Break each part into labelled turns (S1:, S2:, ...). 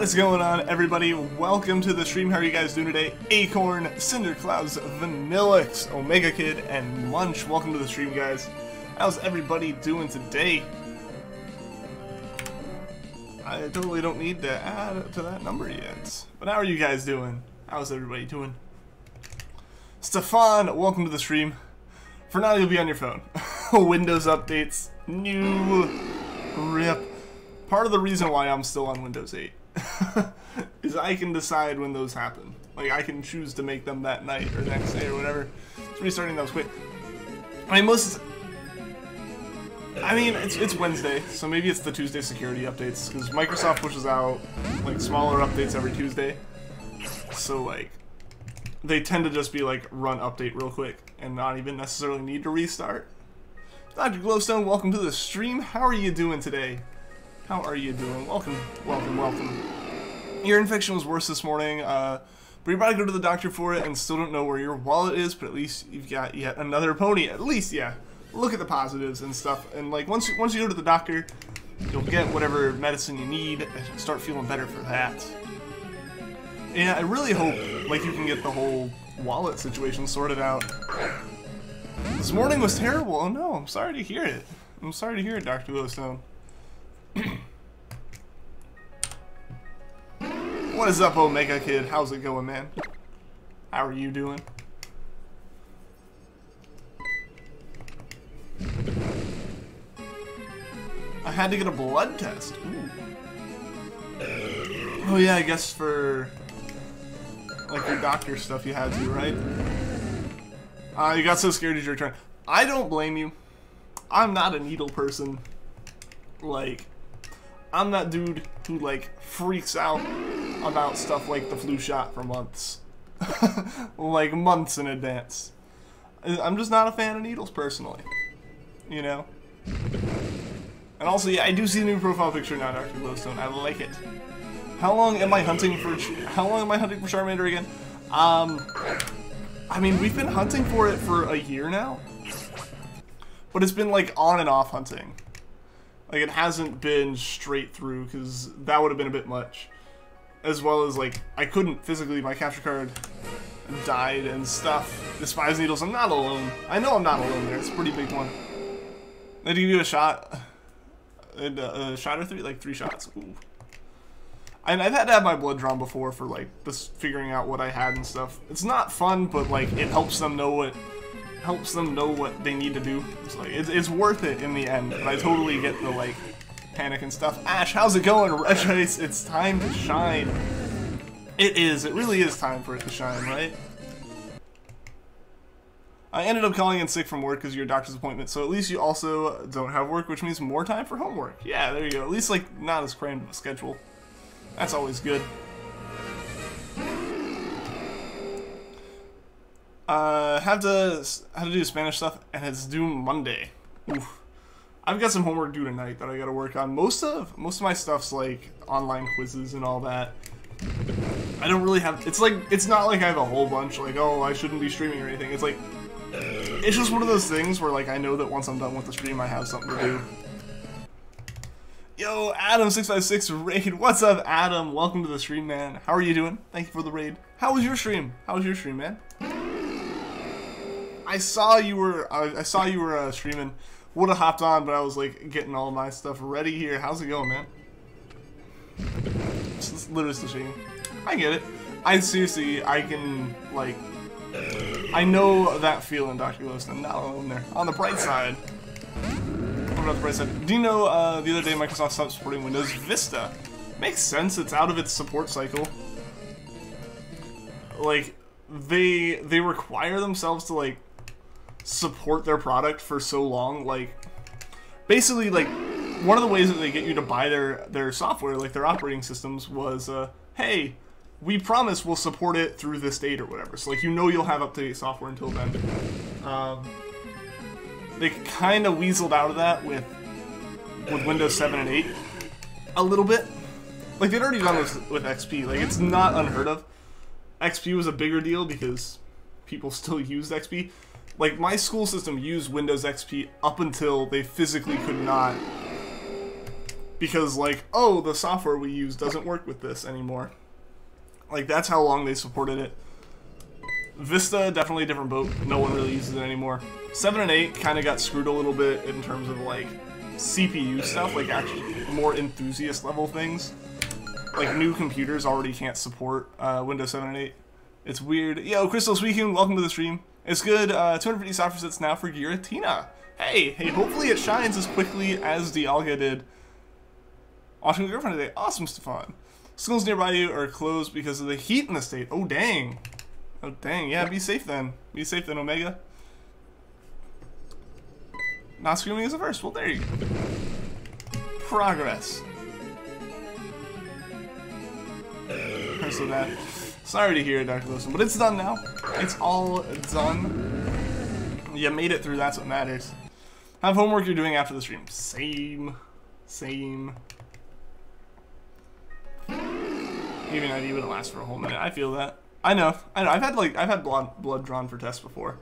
S1: What is going on, everybody? Welcome to the stream. How are you guys doing today? Acorn, Cinderclouds, Vanillix, Omega Kid, and Munch. Welcome to the stream, guys. How's everybody doing today? I totally don't need to add to that number yet. But how are you guys doing? How's everybody doing? Stefan, welcome to the stream. For now, you'll be on your phone. Windows updates. New. Rip. Part of the reason why I'm still on Windows 8 is I can decide when those happen. Like, I can choose to make them that night or next day or whatever. It's restarting those quick. I mean, it's Wednesday, so maybe it's the Tuesday security updates, because Microsoft pushes out, like, smaller updates every Tuesday. So, like, they tend to just be, like, run update real quick and not even necessarily need to restart. Dr. Glowstone, welcome to the stream. How are you doing today? How are you doing? Welcome, welcome, welcome. Your infection was worse this morning, but you're about to go to the doctor for it and still don't know where your wallet is, but at least you've got yet another pony. At least, yeah. Look at the positives and stuff, and like once you go to the doctor, you'll get whatever medicine you need and start feeling better for that. Yeah, I really hope like you can get the whole wallet situation sorted out. This morning was terrible. Oh no, I'm sorry to hear it. I'm sorry to hear it, Dr. Glowstone. What is up, Omega Kid? How's it going, man? How are you doing? I had to get a blood test. Ooh. Oh yeah, I guess for like your doctor stuff you had to, right? You got so scared it's your turn. I don't blame you. I'm not a needle person. Like, I'm that dude who like freaks out about stuff like the flu shot for months. Like months in advance. I'm just not a fan of needles personally. You know? And also, yeah, I do see the new profile picture now, Dr. Glowstone. I like it. How long am I hunting for Charmander again? I mean, we've been hunting for it for a year now. But it's been like on and off hunting. Like, it hasn't been straight through, because that would have been a bit much. As well as, like, I couldn't physically, my capture card died and stuff. Despise needles, I'm not alone. I know I'm not alone there, it's a pretty big one. They give you a shot. A shot or three? Like 3 shots. Ooh. And I've had to have my blood drawn before for, like, just figuring out what I had and stuff. It's not fun, but, like, it helps them know what they need to do. It's like it's worth it in the end. But I totally get the like panic and stuff. Ash, how's it going? Regice, it's time to shine. It is. It really is time for it to shine, right? I ended up calling in sick from work because of your doctor's appointment, so at least you also don't have work, which means more time for homework. Yeah, there you go. At least like not as crammed of a schedule. That's always good. Have to do Spanish stuff, and it's due Monday. Oof. I've got some homework due tonight that I gotta work on. Most of my stuff's like online quizzes and all that. I don't really have. It's not like I have a whole bunch. Like, oh, I shouldn't be streaming or anything. It's like it's just one of those things where like I know that once I'm done with the stream, I have something to do. Yo, Adam656 raid. What's up, Adam? Welcome to the stream, man. How are you doing? Thank you for the raid. How was your stream? How was your stream, man? I saw you were streaming. Would have hopped on, but I was like getting all my stuff ready here. How's it going, man? It's literally still shaking. I get it. I can like. I know that feeling, Dr. Glowstone. Not alone there. On the bright side. What about the bright side? Do you know the other day Microsoft stopped supporting Windows Vista? Makes sense. It's out of its support cycle. Like they require themselves to like support their product for so long. Like basically like one of the ways that they get you to buy their software, like their operating systems, was hey, we promise we'll support it through this date or whatever. So like you'll have up-to-date software until then. They kind of weaseled out of that with Windows 7 and 8 a little bit. Like they'd already done this with XP. Like it's not unheard of. XP was a bigger deal because people still used XP. Like, my school system used Windows XP up until they physically could not because, like, oh, the software we use doesn't work with this anymore. Like, that's how long they supported it. Vista, definitely a different boat. No one really uses it anymore. 7 and 8 kind of got screwed a little bit in terms of, like, CPU stuff, like, actually more enthusiast level things. Like, new computers already can't support Windows 7 and 8. It's weird. Yo, Crystal Suicune, welcome to the stream. It's good. 250 software sets now for Giratina. Hey, hopefully it shines as quickly as Dialga did. Watching the girlfriend today. Awesome, Stefan. Schools nearby you are closed because of the heat in the state. Oh, dang. Oh, dang. Yeah, be safe then. Be safe then, Omega. Not screaming is the first. Well, there you go. Progress. So that. Sorry to hear it, Dr. Wilson, but it's done now. It's all done. You made it through. That's what matters. Have homework you're doing after the stream. Same. Same. Even ID wouldn't last for a whole minute. I feel that. I know. I've had blood drawn for tests before.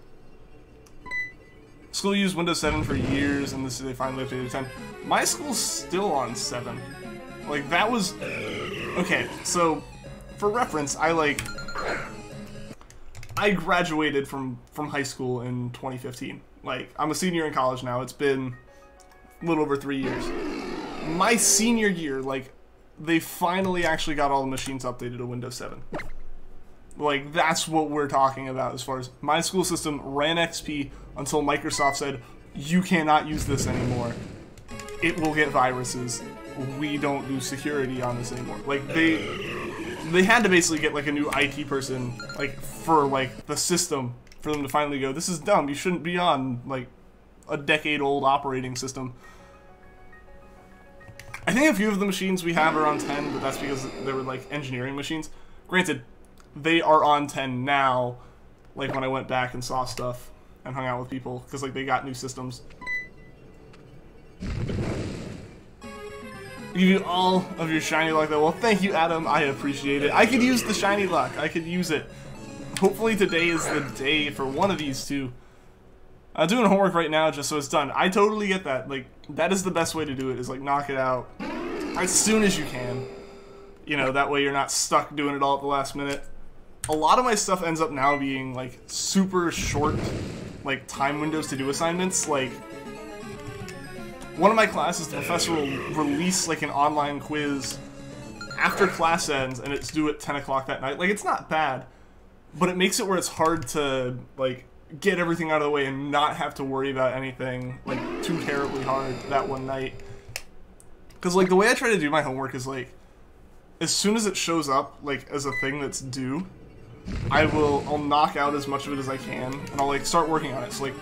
S1: School used Windows 7 for years, and they finally updated to 10. My school's still on 7. Like, that was... Okay, so, for reference, I graduated from high school in 2015. Like, I'm a senior in college now. It's been a little over 3 years. My senior year, like, they finally actually got all the machines updated to Windows 7. Like, that's what we're talking about as far as my school system ran XP until Microsoft said, you cannot use this anymore. It will get viruses. We don't do security on this anymore. Like, they had to basically get, like, a new IT person, like, for, like, the system for them to finally go, this is dumb. You shouldn't be on, like, a decade-old operating system. I think a few of the machines we have are on 10, but that's because they were, like, engineering machines. Granted, they are on 10 now, like, when I went back and saw stuff and hung out with people, because, like, they got new systems. You do all of your shiny luck, though. Well, thank you, Adam. I appreciate it. I could use the shiny luck. I could use it. Hopefully today is the day for one of these two. I'm doing homework right now just so it's done. I totally get that. Like, that is the best way to do it, is, like, knock it out as soon as you can. You know, that way you're not stuck doing it all at the last minute. A lot of my stuff ends up now being, like, super short, like, time windows to do assignments. Like, one of my classes, the professor will release, like, an online quiz after class ends, and it's due at 10 o'clock that night. Like, it's not bad, but it makes it where it's hard to, like, get everything out of the way and not have to worry about anything, like, too terribly hard that one night. Because, like, the way I try to do my homework is, like, as soon as it shows up, like, as a thing that's due, I'll knock out as much of it as I can, and I'll, like, start working on it. So, like,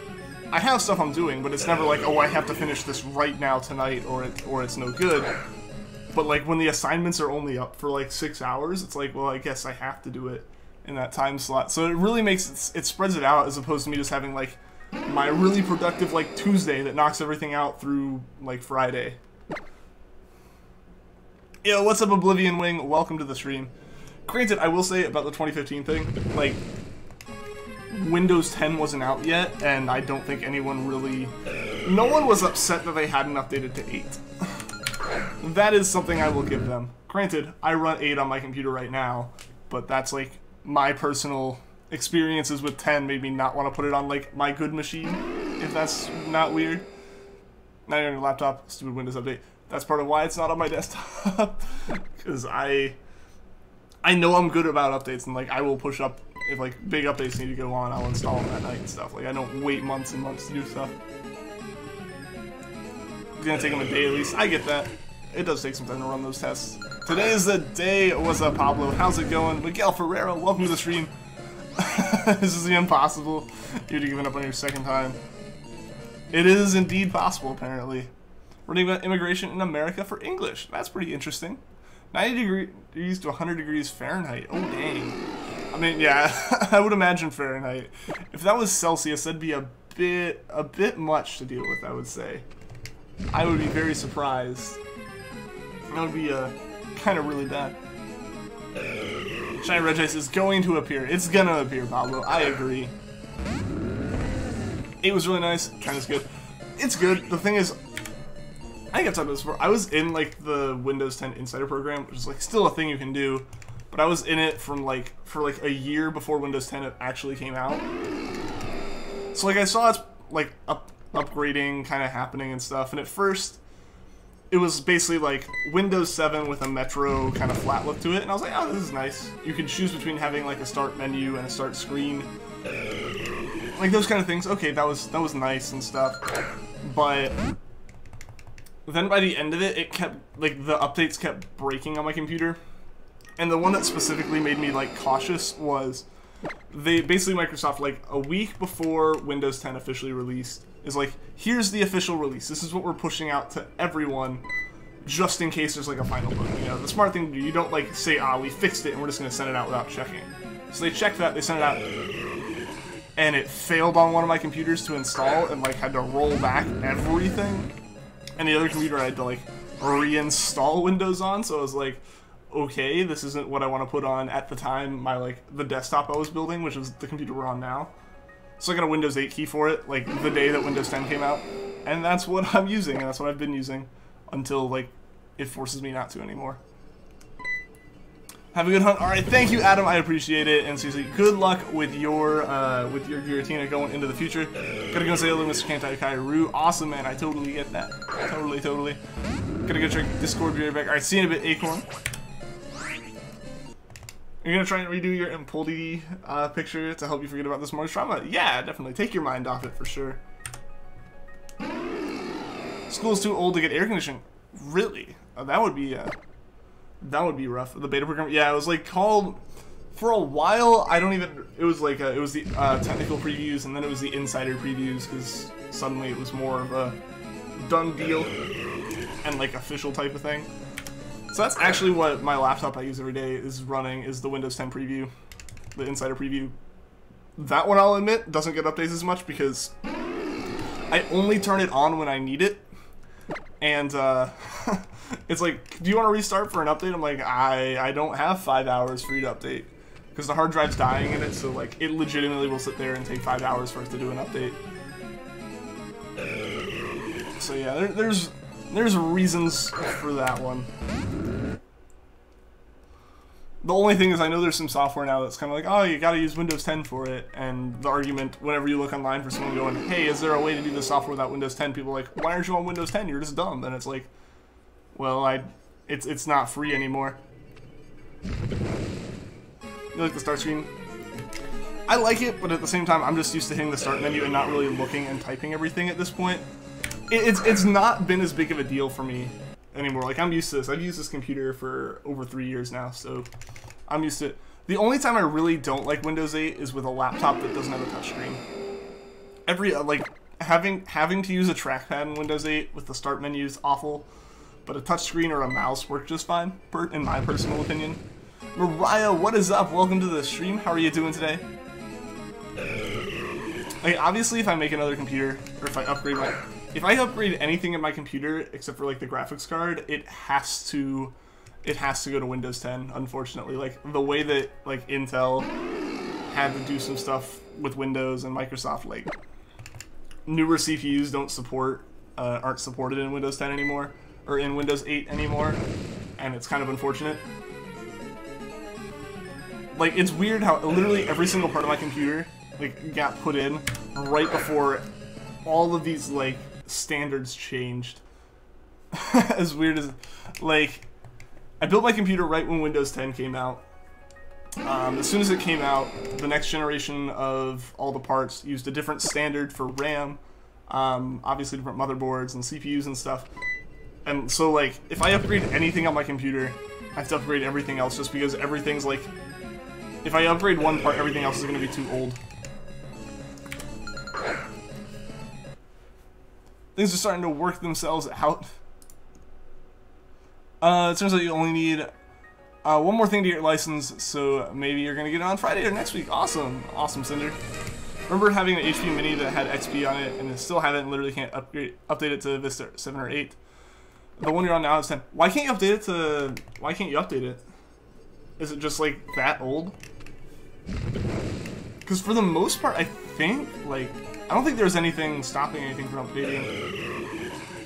S1: I have stuff I'm doing, but it's never like, oh, I have to finish this right now tonight, or it's no good. But, like, when the assignments are only up for, like, 6 hours, it's like, well, I guess I have to do it in that time slot. So it really makes it spreads it out, as opposed to me just having, like, my really productive, like, Tuesday that knocks everything out through, like, Friday. Yo, what's up, Oblivion Wing? Welcome to the stream. Granted, I will say about the 2015 thing, like, Windows 10 wasn't out yet, and I don't think anyone really... No one was upset that they hadn't updated to 8. That is something I will give them. Granted, I run 8 on my computer right now, but that's, like, my personal experiences with 10 made me not want to put it on, like, my good machine, if that's not weird. Not on your laptop, stupid Windows update. That's part of why it's not on my desktop. Because I know I'm good about updates, and, like, I will push up, if, like, big updates need to go on, I'll install them that night and stuff. Like, I don't wait months and months to do stuff. It's gonna take them a day at least. I get that. It does take some time to run those tests. Today is the day. What's up, Pablo? How's it going? Miguel Ferrero, welcome to the stream. This is the impossible. You're giving up on your second time. It is indeed possible, apparently. We're reading about immigration in America for English. That's pretty interesting. 90 degrees to 100 degrees Fahrenheit. Oh, dang. I mean, yeah, I would imagine Fahrenheit. If that was Celsius, that'd be a bit much to deal with, I would say. I would be very surprised. That would be kind of really bad. Shiny Regice is going to appear. It's gonna appear, Pablo. I agree. 8 was really nice. 10 is good. It's good. The thing is, I think I've talked about this before. I was in like the Windows 10 Insider program, which is like still a thing you can do, but I was in it from like for like a year before Windows 10 actually came out. So like I saw it's like upgrading kind of happening and stuff, and at first it was basically like Windows 7 with a Metro kind of flat look to it, and I was like, oh, this is nice. You can choose between having like a start menu and a start screen, like those kind of things. Okay, that was nice and stuff, but then by the end of it, it kept, like, the updates kept breaking on my computer. And the one that specifically made me, like, cautious was basically Microsoft, like, a week before Windows 10 officially released, is like, here's the official release. This is what we're pushing out to everyone, just in case there's, like, a final bug. You know, the smart thing to do, you don't, like, say, ah, we fixed it and we're just going to send it out without checking. So they checked that, they sent it out, and it failed on one of my computers to install, and, like, had to roll back everything. And the other computer I had to like reinstall Windows on, so I was like, okay, this isn't what I want to put on at the time the desktop I was building, which is the computer we're on now. So I got a Windows 8 key for it, like the day that Windows 10 came out, and that's what I'm using, and that's what I've been using until like it forces me not to anymore. Have a good hunt. All right, thank you, Adam. I appreciate it, and seriously, good luck with your Giratina going into the future. Gotta go say hello, Mr. Kantai Kairu. Awesome, man. I totally get that. Totally. Gotta go check Discord. Be right back. All right, see you in a bit, Acorn. You're gonna try and redo your Impuldi picture to help you forget about this morning's trauma? Yeah, definitely. Take your mind off it for sure. School's too old to get air conditioning. Really? That would be rough. The beta program, yeah, it was like called for a while. I don't even. It was like it was the technical previews, and then it was the insider previews, because suddenly it was more of a done deal and like official type of thing. So that's actually what my laptop I use every day is running, is the Windows 10 preview, the insider preview. That one, I'll admit, doesn't get updates as much because I only turn it on when I need it, and it's like, do you want to restart for an update? I'm like, I don't have 5 hours for you to update, because the hard drive's dying in it, so like it legitimately will sit there and take 5 hours for it to do an update. So yeah, there's reasons for that one. The only thing is, I know there's some software now that's kind of like, oh, you gotta use Windows 10 for it, and the argument, whenever you look online for someone going, hey, is there a way to do this software without Windows 10? People are like, why aren't you on Windows 10? You're just dumb. And it's like, well, it's not free anymore. You like the start screen? I like it, but at the same time, I'm just used to hitting the start menu and not really looking and typing everything at this point. It's not been as big of a deal for me anymore. Like, I'm used to this. I've used this computer for over 3 years now, so I'm used to it. The only time I really don't like Windows 8 is with a laptop that doesn't have a touchscreen. Like, having to use a trackpad in Windows 8 with the start menu is awful, but a touchscreen or a mouse work just fine, in my personal opinion. Mariah, what is up? Welcome to the stream. How are you doing today? Like, obviously, if I make another computer, or if I upgrade anything in my computer except for like the graphics card, it has to go to Windows 10, unfortunately. Like, the way that like Intel had to do some stuff with Windows, and Microsoft, like, newer CPUs aren't supported in Windows 10 anymore, or in Windows 8 anymore, and it's kind of unfortunate. Like, it's weird how literally every single part of my computer like got put in right before all of these like standards changed. As weird as, like, I built my computer right when Windows 10 came out. As soon as it came out, the next generation of all the parts used a different standard for RAM, obviously different motherboards and CPUs and stuff. And so, like, if I upgrade anything on my computer, I have to upgrade everything else, just because everything's like, if I upgrade one part, everything else is going to be too old. Things are starting to work themselves out. It turns out you only need one more thing to get your license, so maybe you're going to get it on Friday or next week. Awesome. Awesome, Cinder. Remember having an HP Mini that had XP on it, and it still haven't, literally can't update it to Vista 7 or 8. The one you're on now is 10. Why can't you update it? Is it just, like, that old? Because for the most part, I think, like, I don't think there's anything stopping anything from updating.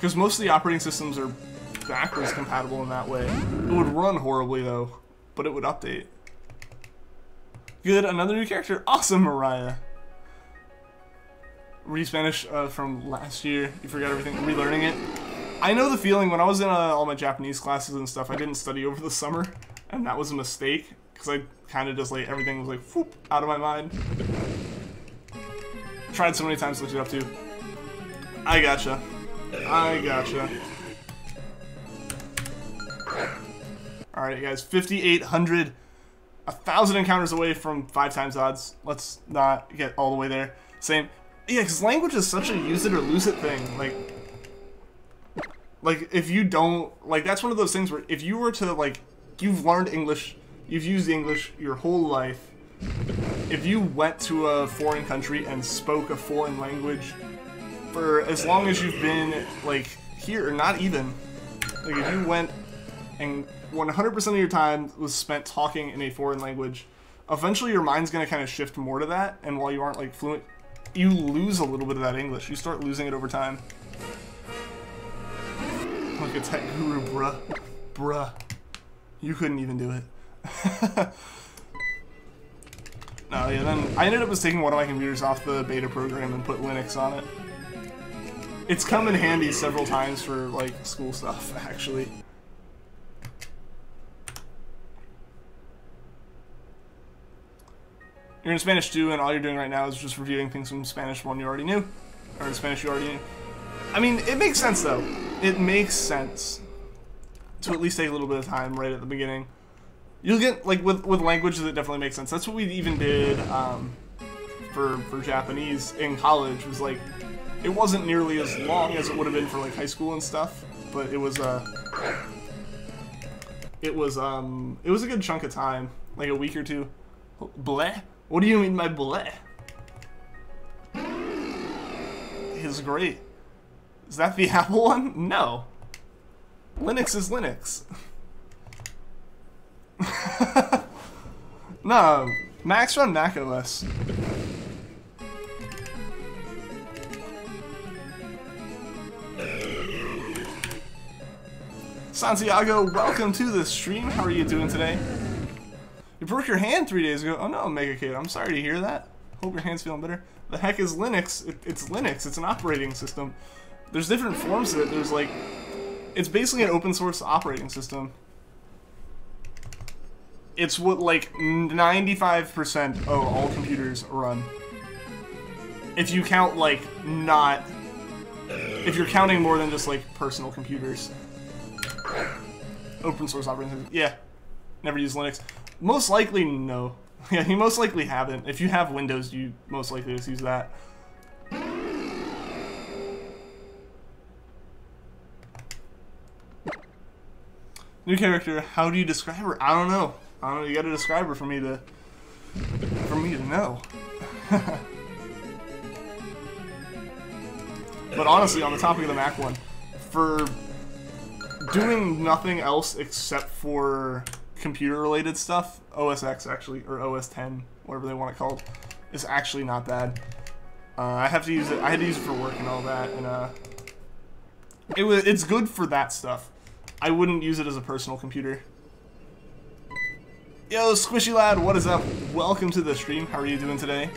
S1: Because most of the operating systems are backwards compatible in that way. It would run horribly though, but it would update. Good, another new character. Awesome, Mariah. Spanish from last year. You forgot everything. Relearning it. I know the feeling. When I was in all my Japanese classes and stuff, I didn't study over the summer, and that was a mistake because I kind of just like everything was like whoop out of my mind. Tried so many times to look it up too. I gotcha. I gotcha. All right, guys. 5,800, 1,000 encounters away from 5 times odds. Let's not get all the way there. Same. Yeah, because language is such a use it or lose it thing. Like if you don't, like, that's one of those things where if you were to, like, you've learned English, you've used English your whole life, if you went to a foreign country and spoke a foreign language for as long as you've been, like, here, or not even, like, if you went and 100% of your time was spent talking in a foreign language, eventually your mind's going to kind of shift more to that, and while you aren't, like, fluent, you lose a little bit of that English. You start losing it over time. Look at Tech Guru, bruh. Bruh. You couldn't even do it. No, yeah, then I ended up just taking one of my computers off the beta program and put Linux on it. It's come in handy several times for, like, school stuff, actually. You're in Spanish 2, and all you're doing right now is just reviewing things from Spanish 1 you already knew. Or in Spanish you already knew. I mean, it makes sense, though. It makes sense to at least take a little bit of time right at the beginning. You'll get, like, with languages, it definitely makes sense. That's what we even did for Japanese in college. Was like, it wasn't nearly as long as it would have been for, like, high school and stuff, but it was a good chunk of time, like a week or two. Bleh? What do you mean by bleh? It's great. Is that the Apple one? No. Linux is Linux. No, Macs run Mac OS. Santiago, welcome to the stream. How are you doing today? You broke your hand 3 days ago. Oh no, Mega Kid, I'm sorry to hear that. Hope your hand's feeling better. The heck is Linux? It's Linux. It's an operating system. There's different forms of it. There's like, it's basically an open source operating system. It's what like 95% of all computers run. If you count like not, if you're counting more than just like personal computers. Open source operating system. Yeah, never use Linux. Most likely no. Yeah, you most likely haven't. If you have Windows, you most likely just use that. New character, how do you describe her? I don't know. You gotta describe her for me to know. But honestly, on the topic of the Mac one, for doing nothing else except for computer-related stuff, OS X actually, or OS 10, whatever they want it called, is actually not bad. I have to use it. I had to use it for work and all that, and it's good for that stuff. I wouldn't use it as a personal computer. Yo, Squishy Lad, what is up? Welcome to the stream. How are you doing today?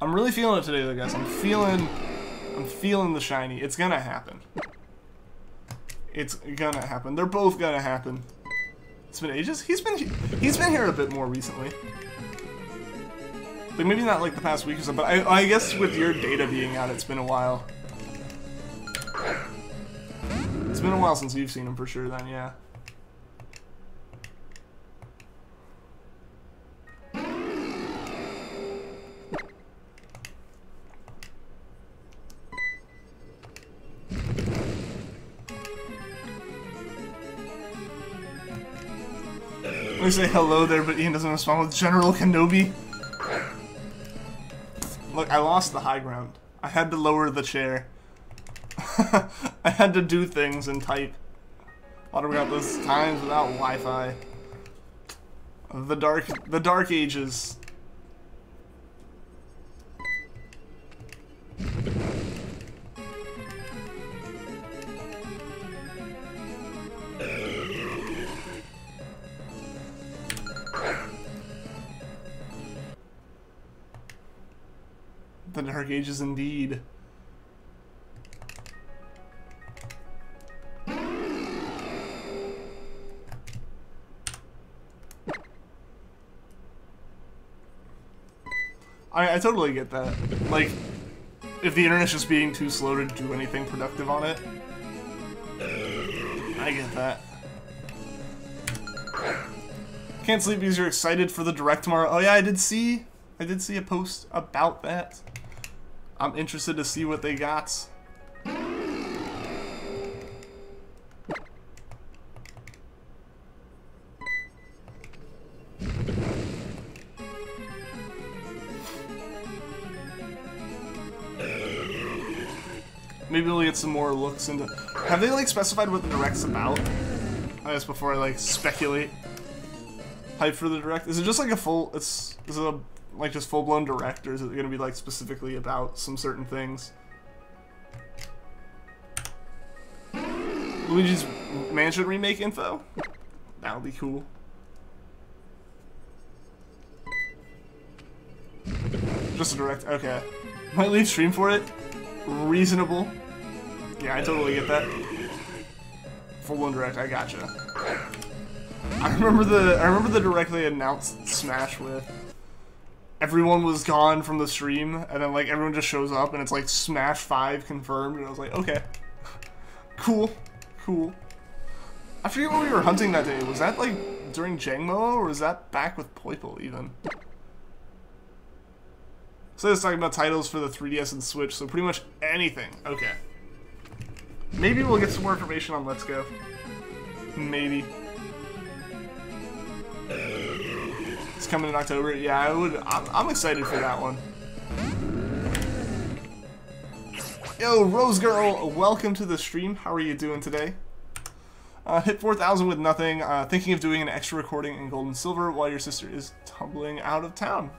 S1: I'm really feeling it today, though, guys. I'm feeling the shiny. It's gonna happen. It's gonna happen. They're both gonna happen. It's been ages. He's been here a bit more recently. Like maybe not like the past week or so, but I guess with your data being out, it's been a while. It's been a while since you've seen him for sure. Then yeah. Let me say hello there, but Ian doesn't respond with General Kenobi. Look, I lost the high ground. I had to lower the chair. I had to do things and type. Thought about those times without Wi-Fi. The dark ages. The dark ages indeed. I totally get that. Like, if the internet's just being too slow to do anything productive on it, I get that. Can't sleep because you're excited for the direct tomorrow. Oh yeah, I did see a post about that. I'm interested to see what they got. Maybe we'll get some more looks into... Have they, like, specified what the Direct's about? I guess before I, like, speculate. Hype for the Direct? Is it just, like, a full... Is it, like, just full-blown Direct, or is it gonna be, like, specifically about some certain things? Luigi's Mansion remake info? That would be cool. Just a Direct, okay. Might leave stream for it? Reasonable. Yeah, I totally get that. Full-blown Direct, I gotcha. I remember the Direct they announced Smash with. Everyone was gone from the stream, and then like everyone just shows up, and it's like Smash 5 confirmed, and I was like, okay, cool, cool. I forget what we were hunting that day. Was that like during Jangmo-o, or was that back with Poipole even? So it's talking about titles for the 3DS and Switch, so pretty much anything. Okay. Maybe we'll get some more information on Let's Go. Maybe. It's coming in October. Yeah, I'm excited for that one. Yo, Rose Girl, welcome to the stream. How are you doing today? Hit 4,000 with nothing. Thinking of doing an extra recording in Gold and Silver while your sister is tumbling out of town.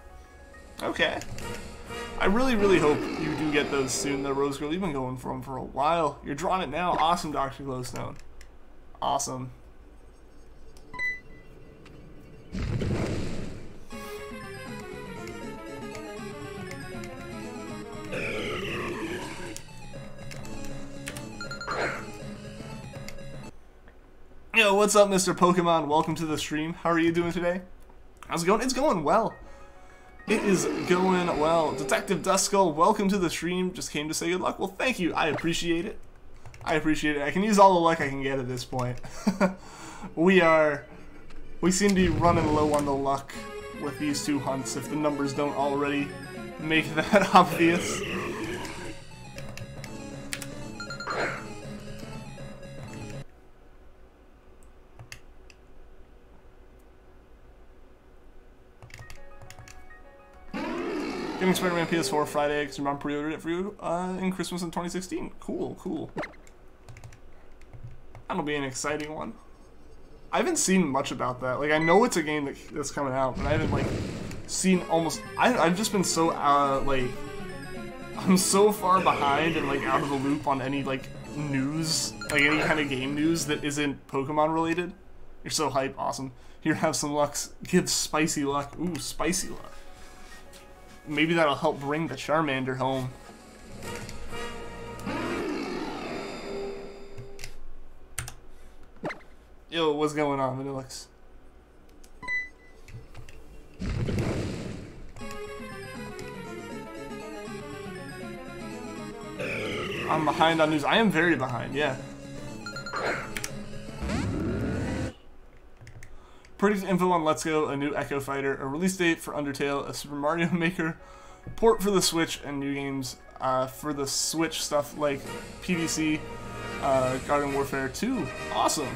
S1: Okay. I really, really hope you do get those soon, though, Rose Girl. You've been going for them for a while. You're drawing it now. Awesome, Dr. Glowstone. Awesome. Yo, what's up, Mr. Pokemon? Welcome to the stream. How are you doing today? How's it going? It's going well. It is going well. Detective Duskull, welcome to the stream. Just came to say good luck. Well, thank you. I appreciate it. I appreciate it. I can use all the luck I can get at this point. We seem to be running low on the luck with these two hunts, if the numbers don't already make that obvious. Getting Spider-Man PS4 Friday because your mom pre-ordered it for you in Christmas in 2016. Cool, cool. That'll be an exciting one. I haven't seen much about that. Like, I know it's a game that's coming out, but I haven't, like, seen almost... I've just been so, like... I'm so far behind and, like, out of the loop on any, like, news. Like, any kind of game news that isn't Pokemon related. You're so hype. Awesome. Here, have some luck. Give spicy luck. Ooh, spicy luck. Maybe that'll help bring the Charmander home. Yo, what's going on, Vanillix? I'm behind on news. I am very behind, yeah. Pretty info on Let's Go, a new Echo Fighter, a release date for Undertale, a Super Mario Maker, port for the Switch, and new games for the Switch stuff like PvC, Garden Warfare 2. Awesome.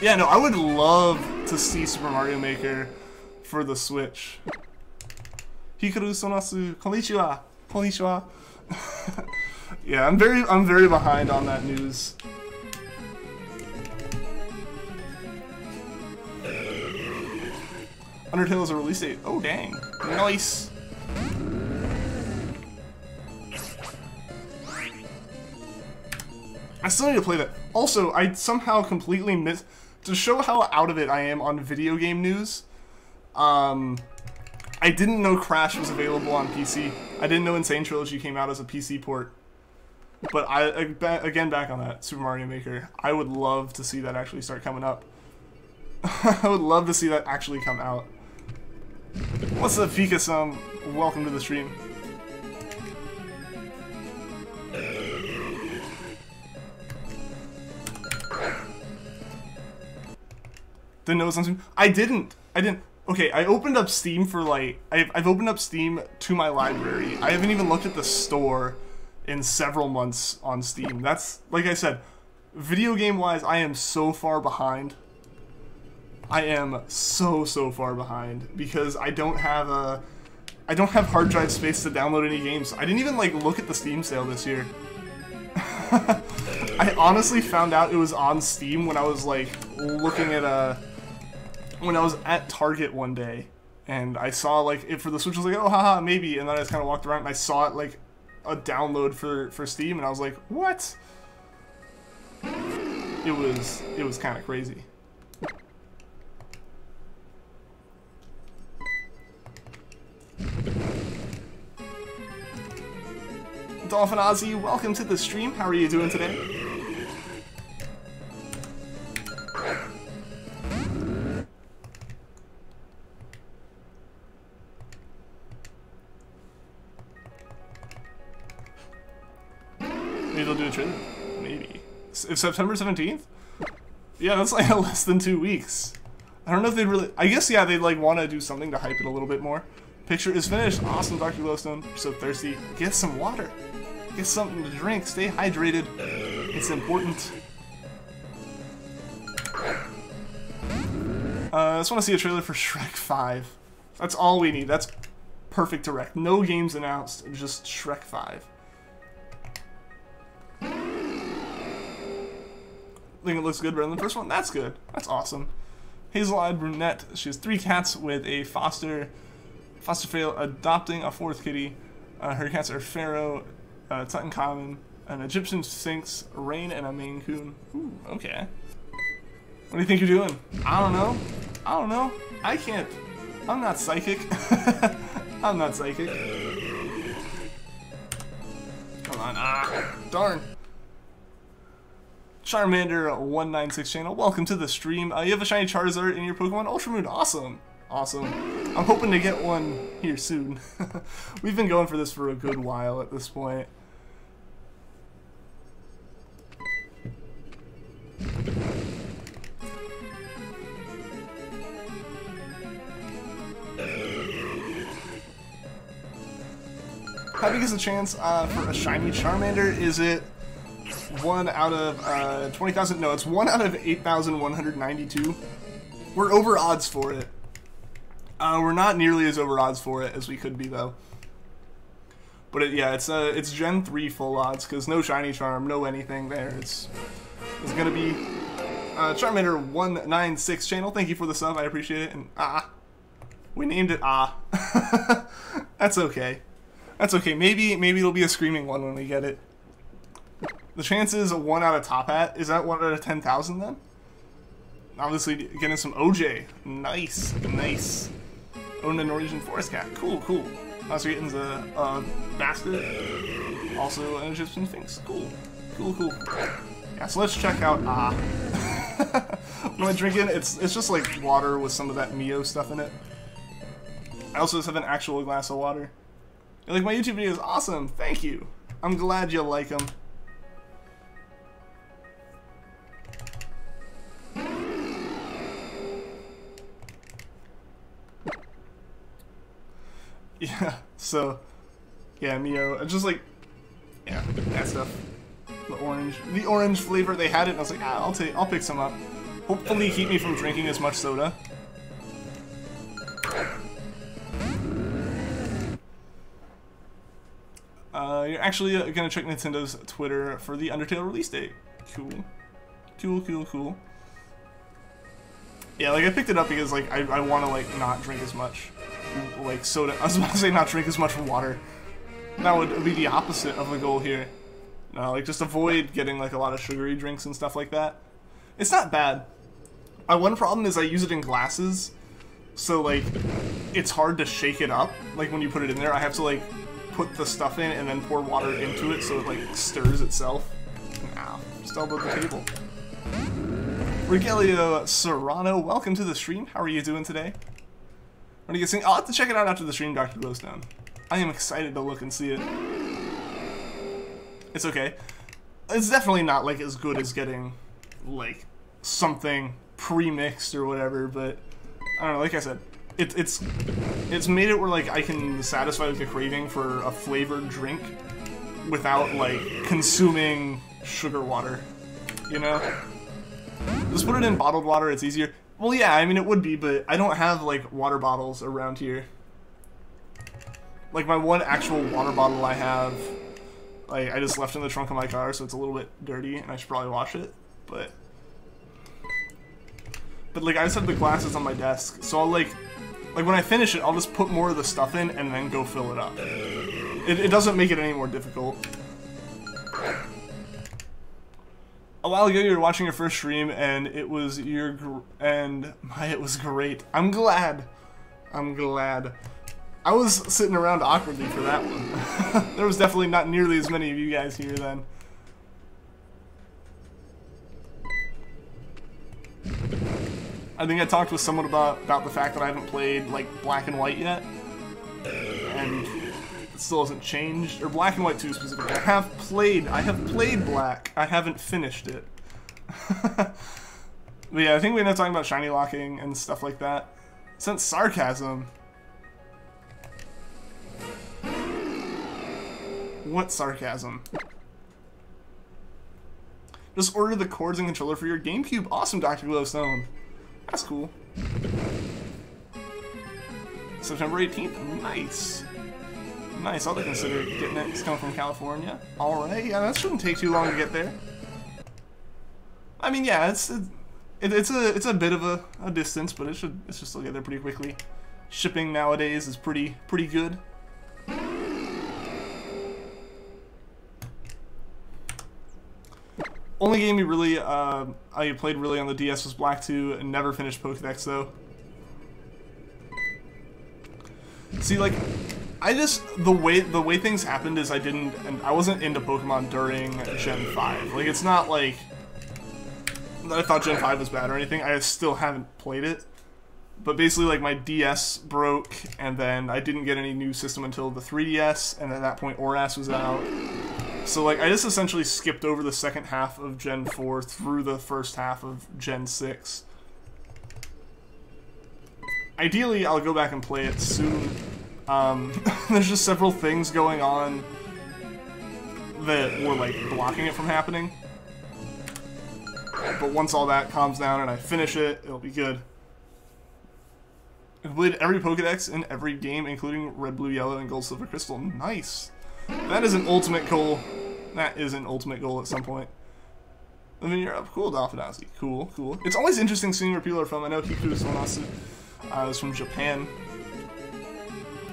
S1: Yeah, no, I would love to see Super Mario Maker for the Switch. Hikaru sonasu, konnichiwa, konnichiwa. Yeah, I'm very behind on that news. Undertale is a release date. Oh, dang. Nice. I still need to play that. Also, I somehow completely missed... To show how out of it I am on video game news, I didn't know Crash was available on PC. I didn't know Insane Trilogy came out as a PC port. But again, back on that, Super Mario Maker, I would love to see that actually start coming up. I would love to see that actually come out. What's up, Fika-sum? Welcome to the stream. Didn't know it was on Steam. I didn't. Okay, I opened up Steam for like... I've opened up Steam to my library. I haven't even looked at the store in several months on Steam. That's, like I said, video game-wise, I am so far behind. I am so far behind because I don't have hard drive space to download any games. I didn't even like look at the Steam sale this year. I honestly found out it was on Steam when I was like looking at when I was at Target one day and I saw like it for the Switch. I was like, oh haha, maybe, and then I just kind of walked around and I saw it like a download for Steam and I was like, what? It was kind of crazy. Dolphin Ozzy, welcome to the stream. How are you doing today? Maybe they'll do a trailer. Maybe. If September 17th? Yeah, that's like less than 2 weeks. I don't know if they'd really... I guess, yeah, they'd like want to do something to hype it a little bit more. Picture is finished. Awesome, Dr. Glowstone. You're so thirsty. Get some water. Get something to drink. Stay hydrated. It's important. I just want to see a trailer for Shrek 5. That's all we need. That's perfect direct. No games announced. Just Shrek 5. I think it looks good better than the first one. That's good. That's awesome. Hazel-eyed brunette. She has 3 cats with a foster fail adopting a 4th kitty. Her cats are Pharaoh, Tutankhamun, an Egyptian Sphinx, Rain, and a Maine Coon. Ooh, okay. What do you think you're doing? I don't know. I don't know. I can't. I'm not psychic. I'm not psychic. Come on. Ah, darn. Charmander196 channel, welcome to the stream. You have a shiny Charizard in your Pokemon Ultra Moon. Awesome. Awesome. I'm hoping to get one here soon. We've been going for this for a good while at this point. How big is the chance for a shiny Charmander? Is it 1 out of 20,000? No, it's 1 out of 8,192. We're over odds for it. We're not nearly as over odds for it as we could be though. But yeah, it's Gen 3 full odds because no shiny charm, no anything there. It's gonna be Charmander196 channel. Thank you for the sub, I appreciate it. And we named it That's okay. That's okay. Maybe it'll be a screaming one when we get it. The chances of 1 out of Top Hat, is that 1 out of 10,000 then? Obviously getting some OJ. Nice, nice. Owned a Norwegian forest cat. Cool, cool. Also getting a bastard. Also an Egyptian Sphinx. Cool, cool, cool. Yeah, so let's check out What am I drinking? It's just like water with some of that Mio stuff in it. I also just have an actual glass of water. You like my YouTube videos? Awesome, thank you. I'm glad you like them. Yeah, so, yeah, Mio, just like, yeah, that stuff. The orange flavor, they had it, and I was like, I'll pick some up. Hopefully keep me from drinking as much soda. You're actually gonna check Nintendo's Twitter for the Undertale release date. Cool. Cool, cool, cool. Yeah, like I picked it up because like I want to like not drink as much like soda. I was about to say not drink as much water. That would be the opposite of the goal here. No, like just avoid getting like a lot of sugary drinks and stuff like that. It's not bad. My one problem is I use it in glasses, so like it's hard to shake it up. Like when you put it in there, I have to like put the stuff in and then pour water into it so it like stirs itself. Nah, just elbowed the table. Regelio Serrano, welcome to the stream. How are you doing today? When you get sing, I'll have to check it out after the stream, Dr. Glowstone. I am excited to look and see it. It's okay. It's definitely not like as good as getting like something pre-mixed or whatever, but I don't know, like I said, it's made it where like I can satisfy the craving for a flavored drink without like consuming sugar water, you know? Just put it in bottled water, it's easier. Well, yeah, I mean it would be, but I don't have like water bottles around here. Like my one actual water bottle I have, like I just left in the trunk of my car, so it's a little bit dirty and I should probably wash it, but like I just have the glasses on my desk, so I'll like when I finish it, I'll just put more of the stuff in and then go fill it up. It doesn't make it any more difficult. A while ago, you were watching your first stream, and it was it was great. I'm glad. I'm glad. I was sitting around awkwardly for that one. There was definitely not nearly as many of you guys here then. I think I talked with someone about the fact that I haven't played like Black and White yet, and it still hasn't changed. Or Black and White 2 specifically. I have played Black. I haven't finished it. But yeah, I think we ended up talking about shiny locking and stuff like that. Since sarcasm. What sarcasm? Just order the cords and controller for your GameCube. Awesome, Dr. Glowstone. That's cool. September 18th. Nice. Nice. I'll consider getting it. It's coming from California. Alright. Yeah, that shouldn't take too long to get there. I mean, yeah, it's a bit of a distance, but it should still get there pretty quickly. Shipping nowadays is pretty good. Only game I played really on the DS was Black 2, and never finished Pokédex though. See, like, the way things happened is I wasn't into Pokemon during Gen 5. Like, it's not like I thought Gen 5 was bad or anything. I still haven't played it. But basically, like, my DS broke, and then I didn't get any new system until the 3DS, and at that point, ORAS was out. So, like, I just essentially skipped over the second half of Gen 4 through the first half of Gen 6. Ideally, I'll go back and play it soon. There's just several things going on that were, like, blocking it from happening. But once all that calms down and I finish it, it'll be good. I played every Pokédex in every game, including Red, Blue, Yellow, and Gold, Silver, Crystal. Nice! That is an ultimate goal. That is an ultimate goal at some point. Living in Europe. Cool, Dolphinazzi. Cool, cool. It's always interesting seeing where people are from. I know Hiku Sonasu is from Japan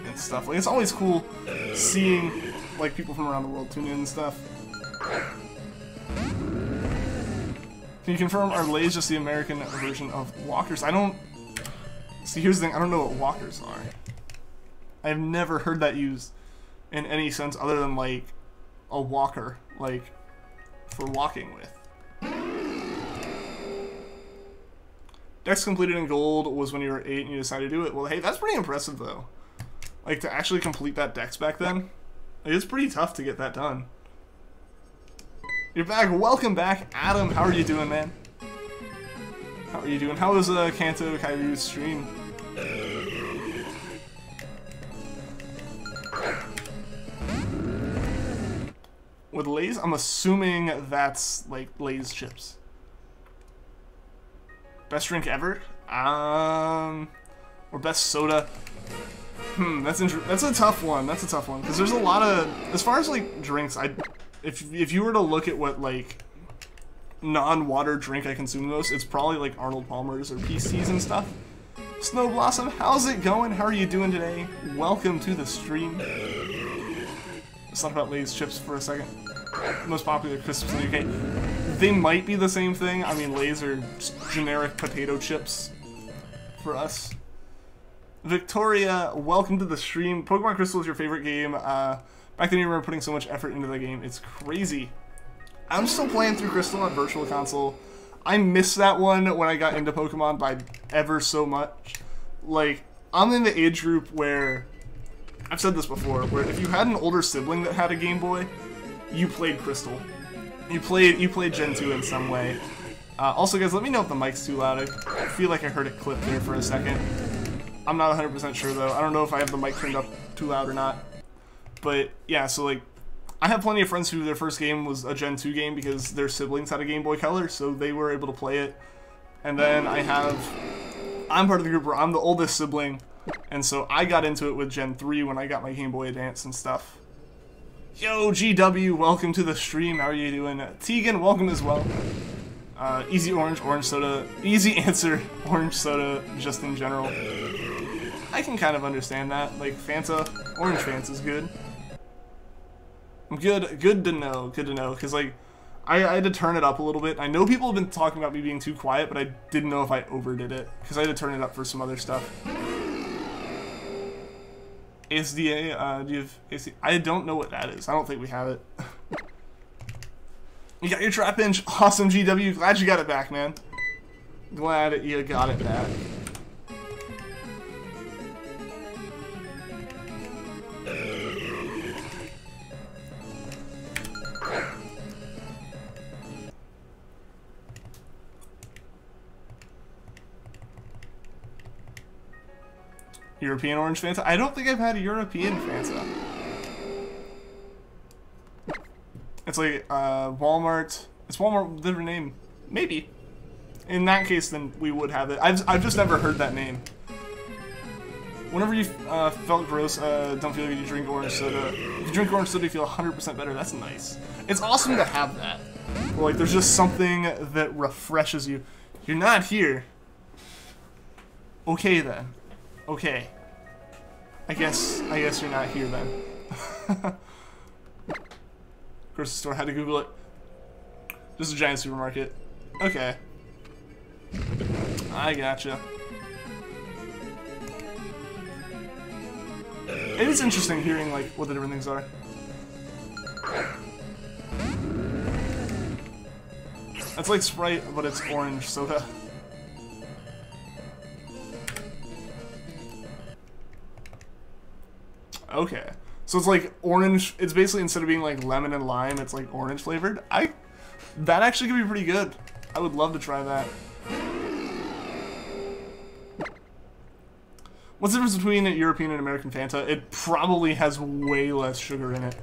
S1: and stuff. Like, it's always cool seeing, like, people from around the world tune in and stuff. Can you confirm, are Lays just the American version of walkers? I don't... See, here's the thing. I don't know what walkers are. I've never heard that used in any sense other than, like, a walker, like, for walking with. Dex completed in gold was when you were 8 and you decided to do it. Well, hey, that's pretty impressive, though. Like, to actually complete that Dex back then, it's pretty tough to get that done. You're back. Welcome back, Adam. How are you doing, man? How are you doing? How was Kanto Kairyu's stream? With Lay's? I'm assuming that's, like, Lay's chips. Best drink ever? Or best soda? That's a tough one. That's a tough one. Because there's a lot of... As far as, like, drinks, if you were to look at what, like, non-water drink I consume the most, it's probably like Arnold Palmer's or Peace Teas and stuff. Snow Blossom, how's it going? How are you doing today? Welcome to the stream. Let's talk about Lay's chips for a second. Most popular crisps in the UK. They might be the same thing. I mean, Lay's are just generic potato chips for us. Victoria, welcome to the stream. Pokemon Crystal is your favorite game. Back then you remember putting so much effort into the game. It's crazy. I'm still playing through Crystal on Virtual Console. I missed that one when I got into Pokemon by ever so much. Like, I'm in the age group where, I've said this before, where if you had an older sibling that had a Game Boy, you played Crystal. You played Gen 2 in some way. Also, guys, let me know if the mic's too loud. I feel like I heard it clip there for a second. I'm not 100% sure, though. I don't know if I have the mic turned up too loud or not. But, yeah, so, like, I have plenty of friends who their first game was a Gen 2 game because their siblings had a Game Boy Color, so they were able to play it. And then I'm part of the group where I'm the oldest sibling, and so I got into it with Gen 3 when I got my Game Boy Advance and stuff. Yo, GW, welcome to the stream. How are you doing? Tegan, welcome as well. Easy orange soda. Easy answer, orange soda, just in general. I can kind of understand that. Like, Fanta, orange Fanta's good. Good to know, because, like, I had to turn it up a little bit. I know people have been talking about me being too quiet, but I didn't know if I overdid it, because I had to turn it up for some other stuff. ASDA, do you have ASDA? I don't know what that is. I don't think we have it. You got your Trap Inch. Awesome, GW. Glad you got it back, man. Glad you got it back. European Orange Fanta? I don't think I've had a European Fanta. It's like, Walmart. It's Walmart with a different name. Maybe. In that case, then we would have it. I've just never heard that name. Whenever you felt gross, don't feel like you drink orange soda. If you drink orange soda, you feel 100% better. That's nice. It's awesome to have that. Where, like, there's just something that refreshes you. You're not here. Okay, then. Okay. I guess you're not here then. Grocery store, had to Google it. Just a giant supermarket. Okay. I gotcha. It is interesting hearing, like, what the different things are. It's like Sprite, but it's orange soda. Okay. So it's like orange, it's basically instead of being like lemon and lime, it's like orange flavored. That actually could be pretty good. I would love to try that. What's the difference between a European and American Fanta? It probably has way less sugar in it.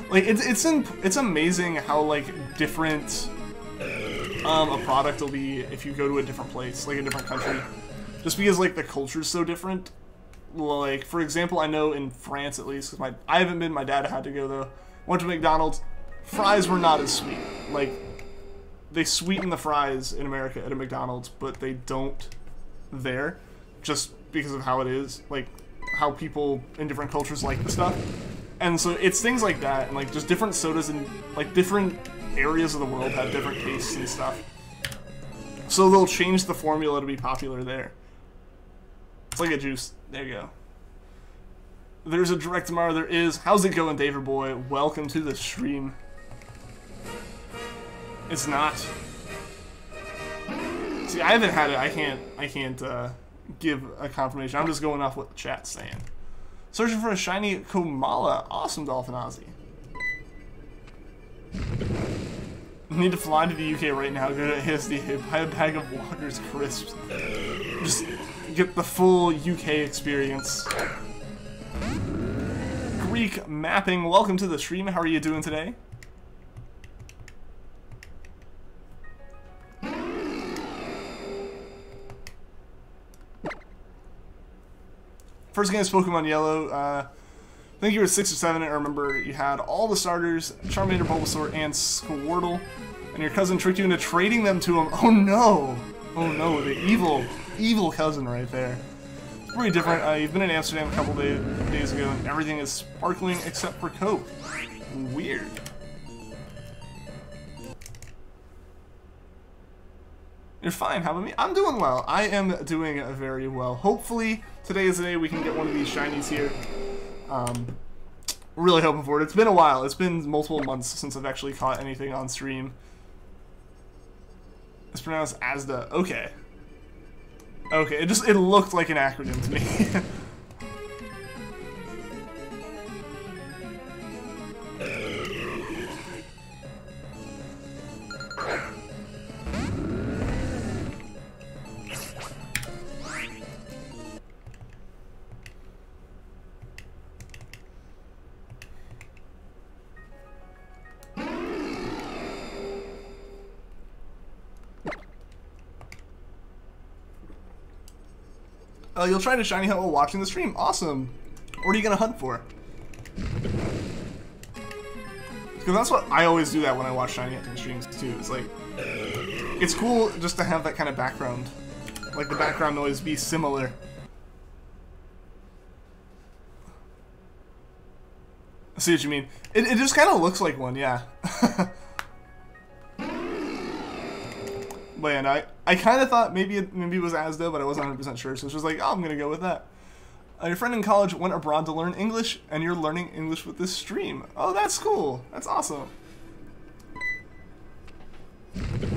S1: Like, it's amazing how, like, different a product will be if you go to a different place, like a different country. Just because, like, the culture's so different. Like, for example, I know in France, at least, because I haven't been, my dad had to go, though. Went to McDonald's, fries were not as sweet. Like, they sweeten the fries in America at a McDonald's, but they don't there, just because of how it is, like, how people in different cultures like the stuff. And so it's things like that, and, like, just different sodas in, like, different areas of the world have different tastes and stuff. So they'll change the formula to be popular there. It's like a juice. There you go. There's a direct tomorrow. There is. How's it going, David Boy? Welcome to the stream. It's not. See, I haven't had it. I can't give a confirmation. I'm just going off what the chat's saying. Searching for a shiny Komala. Awesome, Dolphinazi. Need to fly to the UK right now. Go to ASD. Buy a bag of Walker's crisps. Just get the full UK experience. Greek mapping. Welcome to the stream. How are you doing today? First game is Pokemon Yellow. I think you were 6 or 7, I remember you had all the starters, Charmander, Bulbasaur, and Squirtle, and your cousin tricked you into trading them to him. Oh no! Oh no, the evil cousin right there. It's pretty different. You've been in Amsterdam a couple days ago, and everything is sparkling except for Coke. Weird. You're fine, how about me? I'm doing well. I am doing very well. Hopefully, today is the day we can get one of these shinies here. Really hoping for it. It's been a while. It's been multiple months since I've actually caught anything on stream. It's pronounced Asda. Okay. Okay, it looked like an acronym to me. You'll try to shiny hunt while watching the stream. Awesome. What are you gonna hunt for? Because that's what I always do that when I watch shiny hunting streams too. It's like, it's cool just to have that kind of background. Like the background noise be similar. I see what you mean. It just kind of looks like one, yeah. But yeah, I kind of thought maybe it was Asda, but I wasn't 100% sure, so it's just like, oh, I'm going to go with that. Your friend in college went abroad to learn English, and you're learning English with this stream. Oh, that's cool. That's awesome.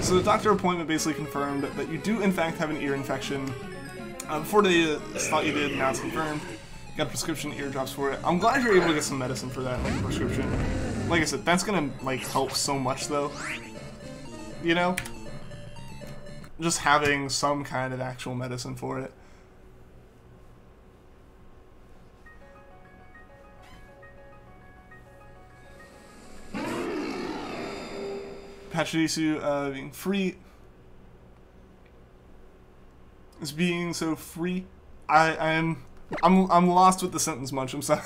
S1: So the doctor appointment basically confirmed that you do, in fact, have an ear infection. Before they thought you did, now it's confirmed. You got a prescription ear drops for it. I'm glad you're able to get some medicine for that, like a prescription. Like I said, that's going to like help so much, though. You know? Just having some kind of actual medicine for it. Pachirisu being free is being so free. I'm lost with the sentence much. I'm sorry.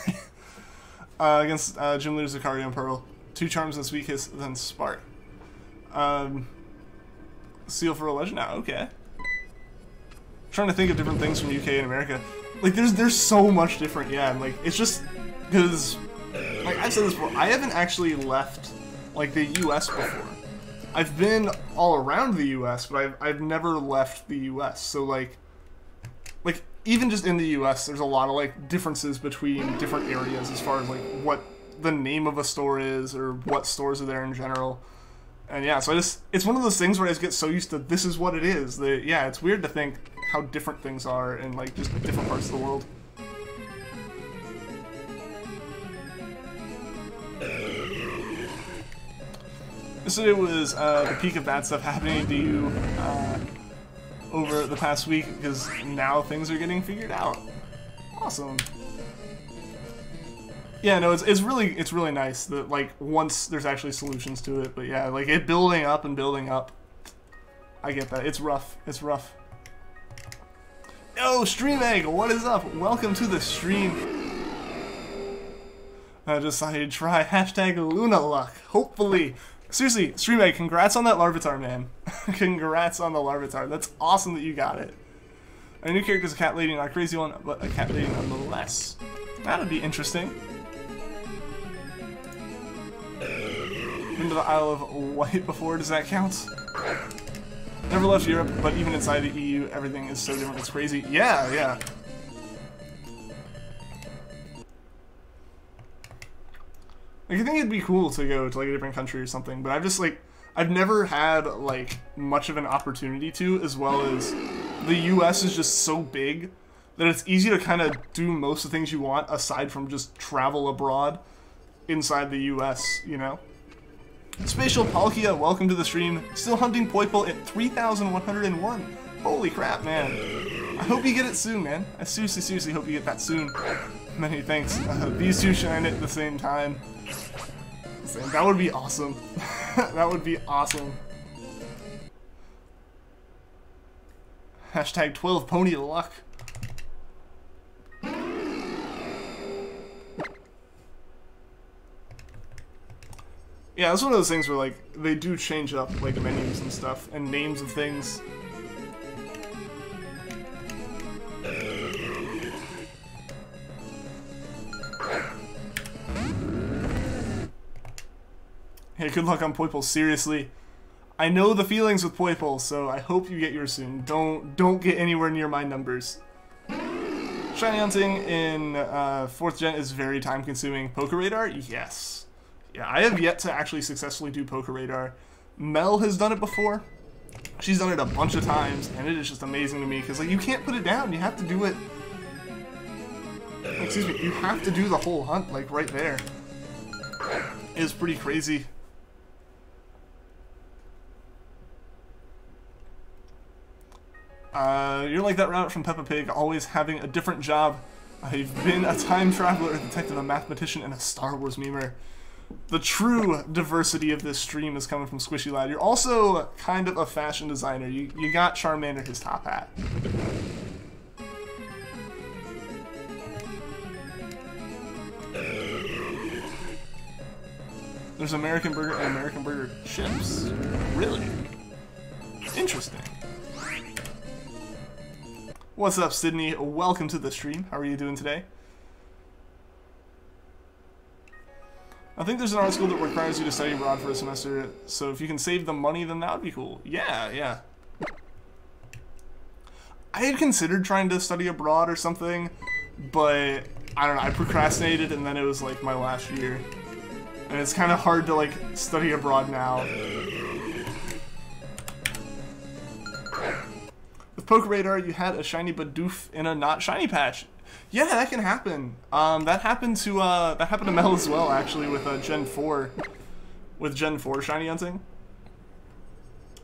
S1: Against Gym Leader Zacaria and Pearl, 2 charms and Sweet Kiss, then Spark. Seal for a legend now, okay. Trying to think of different things from UK and America. Like there's so much different, yeah, and like it's just because like I've said this before, I haven't actually left like the US before. I've been all around the US, but I've never left the US. So like even just in the US there's a lot of like differences between different areas as far as like what the name of a store is or what stores are there in general. And yeah, so it's one of those things where I just get so used to this is what it is. Yeah, it's weird to think how different things are in like just different parts of the world. So it was the peak of bad stuff happening to you over the past week because now things are getting figured out. Awesome. Yeah, no, it's really nice that like once there's actually solutions to it, but yeah, like it building up and building up. I get that. It's rough. It's rough. Yo, Stream Egg, what is up? Welcome to the stream. I decided to try hashtag Luna Luck. Hopefully. Seriously, Stream Egg, congrats on that Larvitar, man. Congrats on the Larvitar. That's awesome that you got it. Our new character's a cat lady, not a crazy one, but a cat lady nonetheless. That'd be interesting. Been to the Isle of Wight before, does that count? Never left Europe, but even inside the EU, everything is so different, it's crazy. Yeah, yeah. Like, I think it'd be cool to go to, like, a different country or something, but I've never had, like, much of an opportunity to, as well as the US is just so big that it's easy to kind of do most of the things you want aside from just travel abroad inside the US, you know? Spatial Palkia, welcome to the stream. Still hunting Poipole at 3,101. Holy crap, man. I hope you get it soon, man. I seriously hope you get that soon. Many thanks. These two shine at the same time. That would be awesome. That would be awesome. Hashtag 12 pony luck. Yeah, it's one of those things where, like, they do change up, like, menus and stuff, and names of things. Hey, good luck on Poipole, seriously. I know the feelings with Poipole, so I hope you get yours soon. Don't get anywhere near my numbers. Shiny hunting in 4th gen is very time-consuming. Poké Radar? Yes. Yeah, I have yet to actually successfully do Poké Radar. Mel has done it before. She's done it a bunch of times, and it is just amazing to me, because, like, you can't put it down. You have to do it... Excuse me, you have to do the whole hunt, like, right there. It is pretty crazy. You're like that rabbit from Peppa Pig, always having a different job. You've been a time traveler, a detective, a mathematician, and a Star Wars memer. The true diversity of this stream is coming from Squishy Lad. You're also kind of a fashion designer. You got Charmander his top hat. There's American Burger and American Burger chips. Really? Interesting. What's up, Sydney? Welcome to the stream. How are you doing today? I think there's an art school that requires you to study abroad for a semester, so if you can save the money, then that would be cool. Yeah, yeah. I had considered trying to study abroad or something, but I don't know, I procrastinated, and then it was like my last year. And it's kind of hard to, like, study abroad now. With Poké Radar, you had a shiny Bidoof in a not shiny patch. Yeah, that can happen. That happened to Mel as well, actually, with Gen 4, with Gen 4 shiny hunting.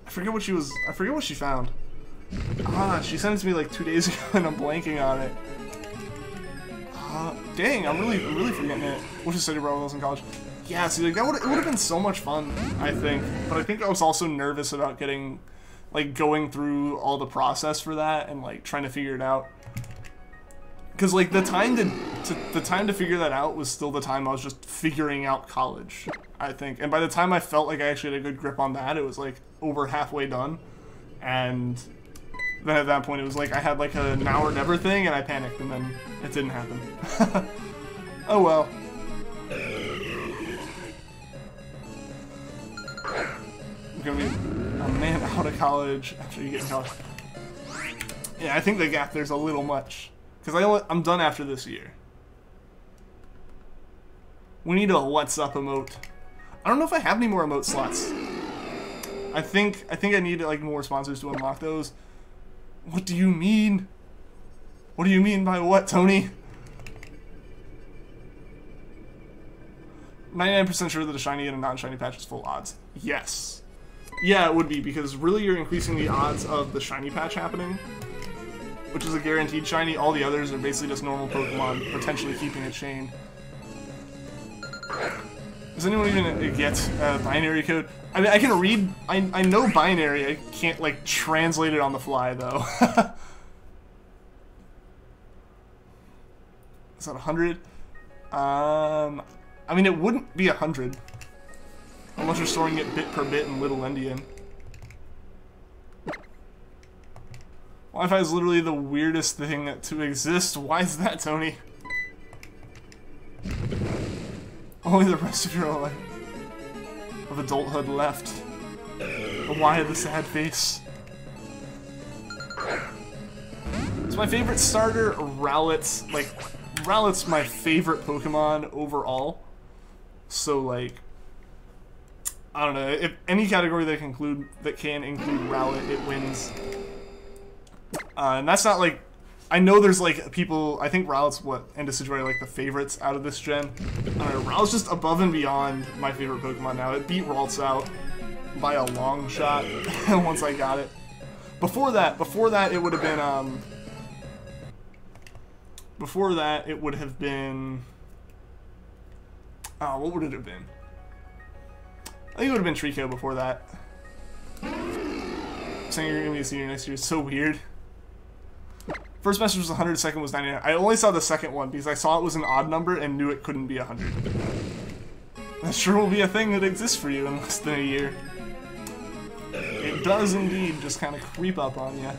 S1: I forget what she found. She sent it to me like 2 days ago, and I'm blanking on it. Dang, I'm really forgetting it. We'll just study abroad when I was in college. Yeah, see, like, it would have been so much fun, I think. But I think I was also nervous about getting, like, going through all the process for that and, like, trying to figure it out. Because, like, the time to figure that out was still the time I was just figuring out college, I think. And by the time I felt like I actually had a good grip on that, it was, like, over halfway done. And then at that point, it was like I had, like, a now or never thing, and I panicked, and then it didn't happen. Oh, well. I'm gonna be a man out of college after you get in college. Yeah, I think the gap there's a little much. Because I'm done after this year. We need a what's up emote. I don't know if I have any more emote slots. I think I need, like, more sponsors to unlock those. What do you mean? What do you mean by what, Tony? 99% sure that a shiny and a non-shiny patch is full odds. Yes. Yeah, it would be, because really you're increasing the odds of the shiny patch happening, which is a guaranteed shiny. All the others are basically just normal Pokemon, potentially keeping a chain. Does anyone even get binary code? I mean, I can read, I know binary, I can't, like, translate it on the fly, though. Is that 100? I mean, it wouldn't be 100. Unless you're storing it bit per bit in Little Endian. Wi-Fi is literally the weirdest thing to exist. Why is that, Tony? Only the rest of your life of adulthood left. Why the sad face? It's my favorite starter, Rowlet's. Like, Rowlet's my favorite Pokemon overall. So, like, I don't know. If any category that can include Rowlet, it wins. And that's not like, I know there's like people, I think Rowlet's and Decidueye are like the favorites out of this gen. I don't know, Rowlet's just above and beyond my favorite Pokemon now. It beat Ralts out by a long shot once I got it. Before that it would have been, what would it have been? I think it would have been Treecko before that. Saying you're gonna be a senior next year is so weird. First message was 100, second was 99. I only saw the second one because I saw it was an odd number and knew it couldn't be 100. That sure will be a thing that exists for you in less than a year. It does indeed just kind of creep up on you.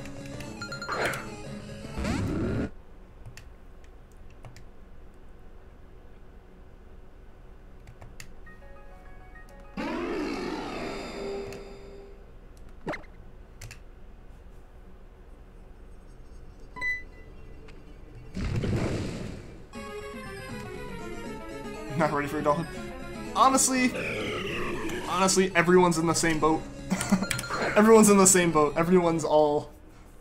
S1: Not ready for adulthood. Honestly, everyone's in the same boat. Everyone's in the same boat. Everyone's all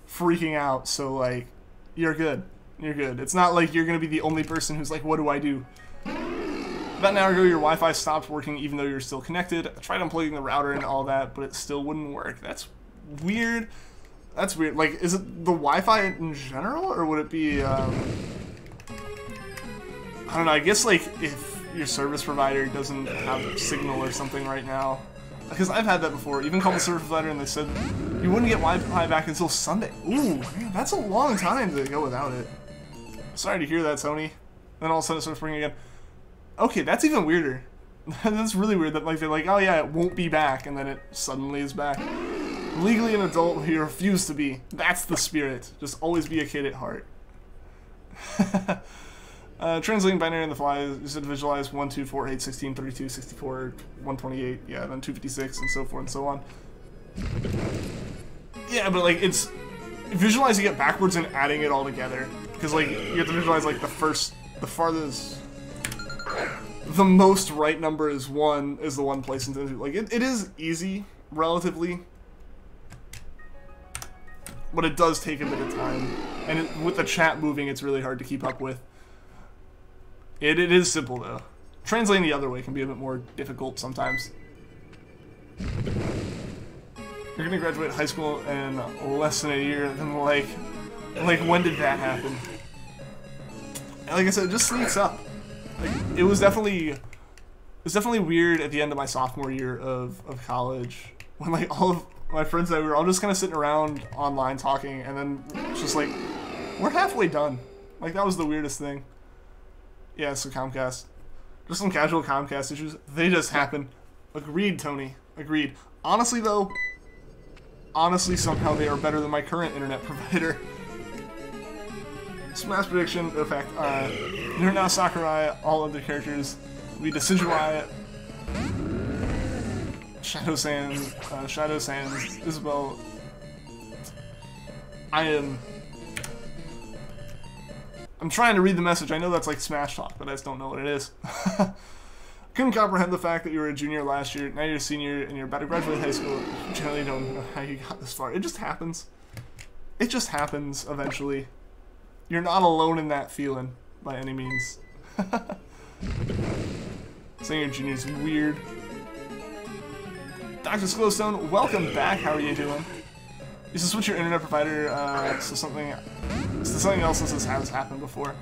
S1: freaking out. So like, you're good. You're good. It's not like you're gonna be the only person who's like, what do I do? About an hour ago, your Wi-Fi stopped working even though you're still connected. I tried unplugging the router and all that, but it still wouldn't work. That's weird. That's weird. Like, is it the Wi-Fi in general, or would it be? I don't know. I guess like if your service provider doesn't have signal or something right now. Because I've had that before. Even called the service provider and they said you wouldn't get Wi-Fi back until Sunday. Ooh, man, that's a long time to go without it. Sorry to hear that, Sony. Then all of a sudden it starts ringing again. Okay, that's even weirder. That's really weird that like they're like, oh yeah, it won't be back, and then it suddenly is back. Legally an adult who you refuse to be. That's the spirit. Just always be a kid at heart. Translating binary on the fly, you said visualize 1, 2, 4, 8, 16, 32, 64, 128, yeah, then 256, and so forth and so on. Yeah, but like, it's visualizing it backwards and adding it all together. Because like, you have to visualize like the farthest, the most right number is 1, is the one place into, like, it is easy, relatively. But it does take a bit of time. And with the chat moving, it's really hard to keep up with. It is simple, though. Translating the other way can be a bit more difficult sometimes. You're gonna graduate high school in less than a year, then like when did that happen? And like I said, it just sneaks up. Like, it was definitely weird at the end of my sophomore year of college, when like all of my friends and I, we were all just kind of sitting around online talking, and then it's just like, we're halfway done. Like, that was the weirdest thing. Yeah, so Comcast. Just some casual Comcast issues. They just happen. Agreed, Tony. Agreed. Honestly, though, somehow they are better than my current internet provider. Smash prediction, effect. You're now Sakurai, all other characters. We Decidueye, Shadow Sands, Isabel. I'm trying to read the message. I know that's like Smash Talk, but I just don't know what it is. Couldn't comprehend the fact that you were a junior last year, now you're a senior, and you're about to graduate high school. You generally don't know how you got this far. It just happens. It just happens, eventually. You're not alone in that feeling, by any means. Saying you're junior is weird. Dr. Glowstone, welcome back. How are you doing? You should switch your internet provider to something else, since this has happened before.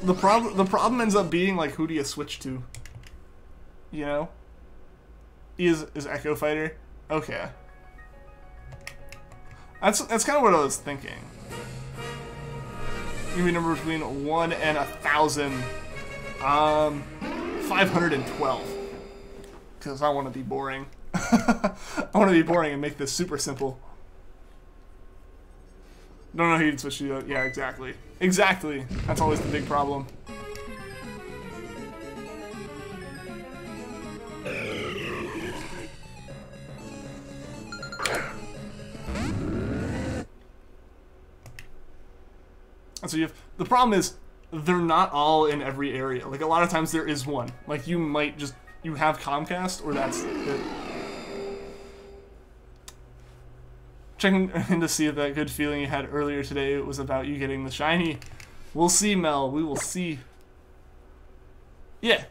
S1: The problem ends up being like, who do you switch to? You know? Is Echo Fighter? Okay. That's kind of what I was thinking. Give me a number between 1 and 1,000. 512. Because I want to be boring. I want to be boring and make this super simple. Don't know who you'd switch to. Yeah, exactly. Exactly. That's always the big problem. And so the problem is, they're not all in every area. Like, a lot of times there is one. Like, you might just, you have Comcast, or that's it. Checking in to see if that good feeling you had earlier today was about you getting the shiny. We'll see, Mel. We will see. Yeah.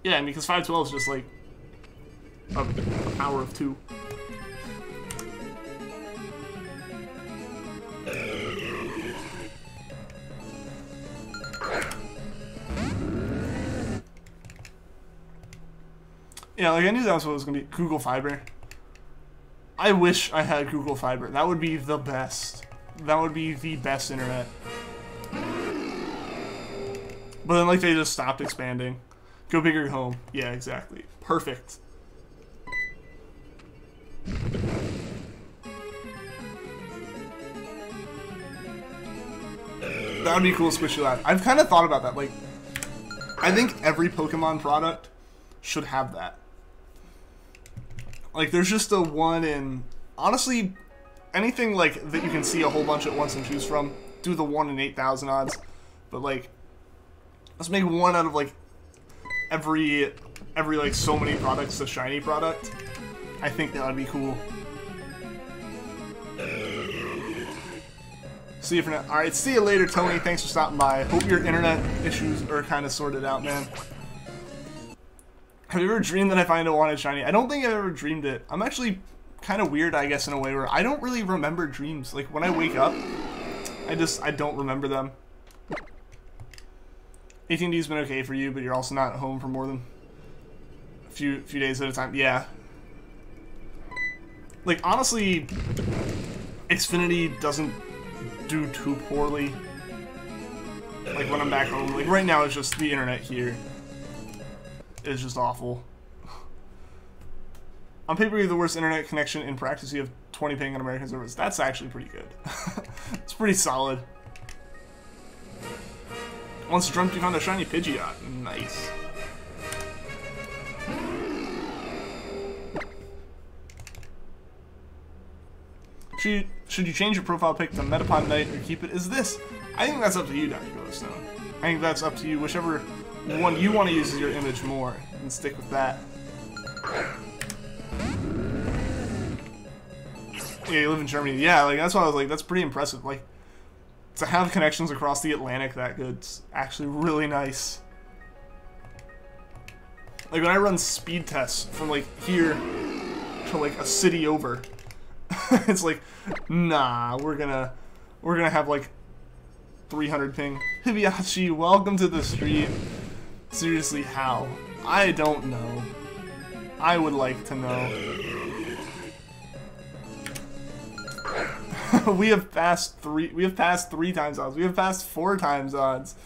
S1: Yeah, because 512 is just like a power of 2. Yeah, like I knew that was what it was going to be. Google Fiber. I wish I had Google Fiber. That would be the best. That would be the best internet. But then, like, they just stopped expanding. Go big or go home. Yeah, exactly. Perfect. That would be cool, Squishy Lab. I've kind of thought about that. Like, I think every Pokemon product should have that. Like, there's just a 1 in... Honestly, anything, like, that you can see a whole bunch at once and choose from, do the 1 in 8,000 odds. But, like, let's make 1 out of, like, every like, so many products a shiny product. I think that would be cool. See you for now. Alright, see you later, Tony. Thanks for stopping by. Hope your internet issues are kind of sorted out, man. Have you ever dreamed that I find a wanted shiny? I don't think I've ever dreamed it. I'm actually kind of weird, I guess, in a way where I don't really remember dreams. Like, when I wake up, I don't remember them. AT&T's been okay for you, but you're also not at home for more than a few days at a time. Yeah. Like, honestly, Xfinity doesn't do too poorly. Like, when I'm back home. Like, right now, it's just the internet here is just awful. On paper, you have the worst internet connection. In practice, you have 20 ping on American servers. That's actually pretty good. It's pretty solid. Once dreamt you found a shiny Pidgeot. Nice. Should you change your profile pic to Metapod Knight or keep it as this? I think that's up to you, Dr. Glowstone. I think that's up to you. Whichever one you want to use as your image more, and stick with that. Yeah, you live in Germany. Yeah, like, that's why I was like, that's pretty impressive. Like, to have connections across the Atlantic that good's actually really nice. Like, when I run speed tests from, like, here to, like, a city over, it's like, nah, we're gonna have, like, 300 ping. Hibachi, welcome to the stream. Seriously, how? I don't know. I would like to know. We have passed 3 times odds. We have passed 4 times odds.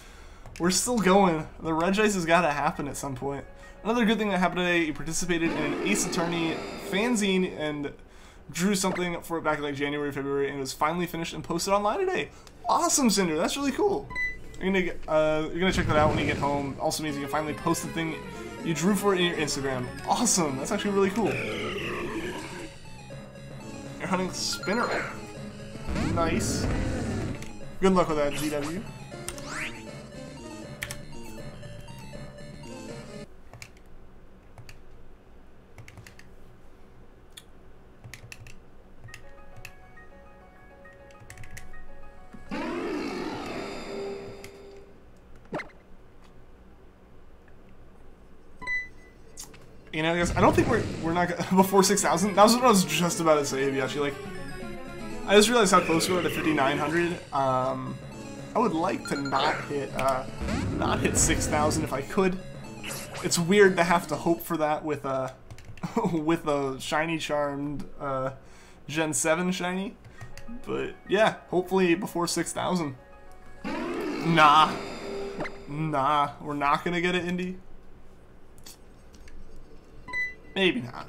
S1: We're still going. The Regice has got to happen at some point. Another good thing that happened today, you participated in an Ace Attorney fanzine and drew something for it back in like January, February, and it was finally finished and posted online today. Awesome, Cinder. That's really cool. You're gonna check that out when you get home. Also means you can finally post the thing you drew for it in your Instagram. Awesome. That's actually really cool. You're hunting Spinner. Nice. Good luck with that, GW. You know, guys, I don't think we're not before 6,000. That was what I was just about to say, actually. Like, I just realized how close we were to 5,900. I would like to not hit 6,000 if I could. It's weird to have to hope for that with a with a shiny charmed Gen 7 shiny, but yeah, hopefully before 6,000. Nah, we're not gonna get it, Indy. Maybe not.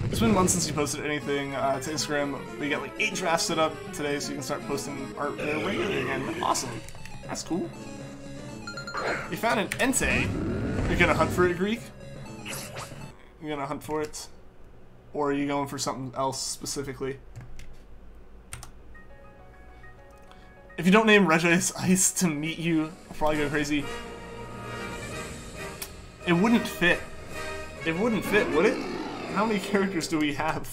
S1: It's been months since you posted anything to Instagram. We got like 8 drafts set up today, so you can start posting art regularly again. Awesome. That's cool. You found an Entei. You're gonna hunt for it, Greek? You're gonna hunt for it? Or are you going for something else specifically? If you don't name Regice Ice to meet you, I'll probably go crazy. It wouldn't fit. It wouldn't fit, would it? How many characters do we have?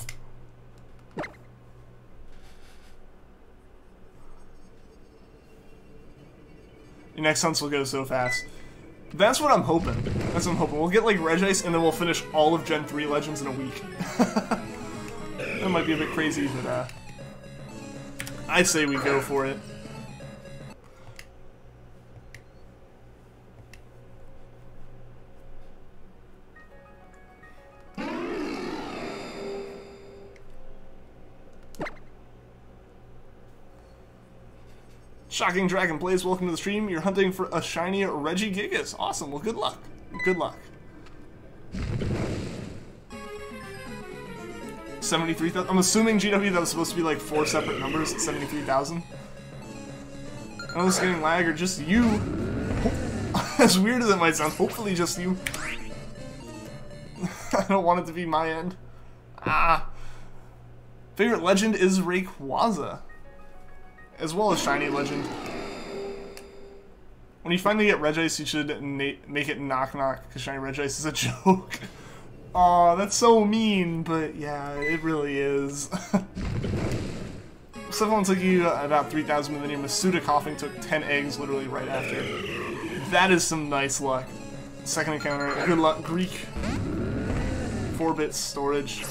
S1: Your next hunts will go so fast. That's what I'm hoping. That's what I'm hoping. We'll get like Regice and then we'll finish all of Gen 3 Legends in a week. That might be a bit crazy, but I'd say we go for it. Shocking Dragon Blaze, welcome to the stream. You're hunting for a shiny Regigigas. Awesome, well good luck. Good luck. 73,000. I'm assuming GW that was supposed to be like 4 separate numbers at 73,000. I know this is getting lag, or just you. As weird as it might sound, hopefully just you. I don't want it to be my end. Ah. Favorite legend is Rayquaza. As well as Shiny Legend. When you finally get Regice, you should make it Knock Knock, because Shiny Regice is a joke. Aw, that's so mean, but yeah, it really is. Someone took you about 3,000, and then your Masuda coughing took 10 eggs literally right after. That is some nice luck. Second encounter, good luck, Greek. 4-bit storage.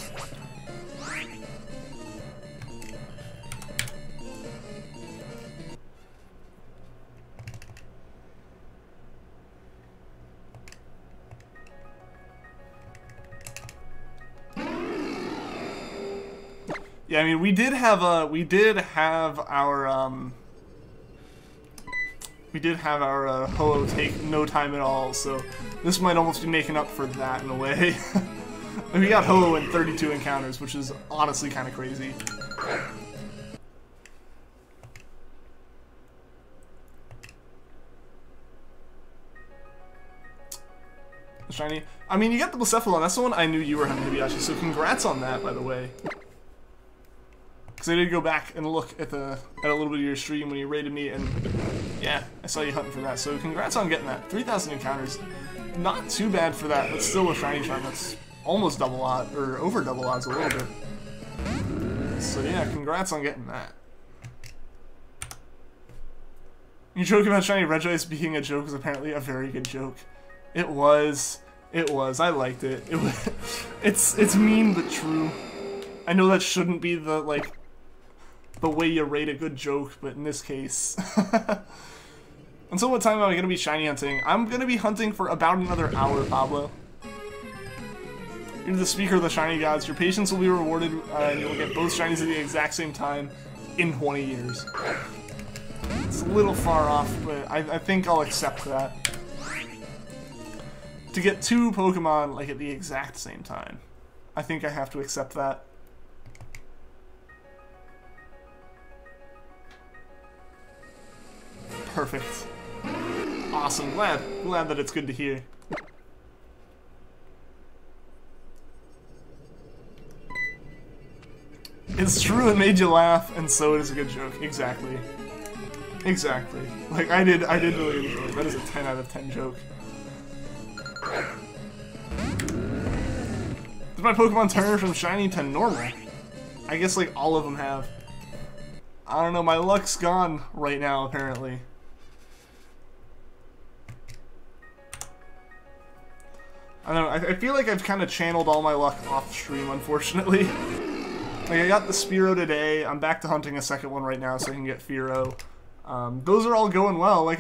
S1: Yeah, I mean, we did have our Ho-Oh take no time at all, so this might almost be making up for that in a way. We got Ho-Oh in 32 encounters, which is honestly kind of crazy. Shiny. I mean, you got the Blacephalon. That's the one I knew you were hunting, Hippowdon, so congrats on that, by the way. Because I did go back and look at a little bit of your stream when you raided me, and yeah, I saw you hunting for that. So congrats on getting that. 3,000 encounters, not too bad for that, but still a shiny charm that's almost double odds, or over double odds a little bit. So yeah, congrats on getting that. You joke about shiny Regice being a joke is apparently a very good joke. It was. I liked it. It's mean but true. I know that shouldn't be the way you rate a good joke, but in this case. Until what time am I going to be shiny hunting? I'm going to be hunting for about another hour, Pablo. You're the speaker of the shiny gods. Your patience will be rewarded, and you'll get both shinies at the exact same time in 20 years. It's a little far off, but I think I'll accept that. To get 2 Pokemon, like, at the exact same time. I think I have to accept that. Perfect. Awesome. Glad that it's good to hear. It's true, it made you laugh, and so it is a good joke. Exactly. Exactly. Like, I did really enjoy it. That is a 10 out of 10 joke. Did my Pokemon turn from shiny to normal? I guess, like, all of them have. I don't know, my luck's gone right now, apparently. I don't know, I feel like I've kind of channeled all my luck off stream, unfortunately. Like, I got the Spearow today, I'm back to hunting a second one right now so I can get Fearow. Those are all going well, like,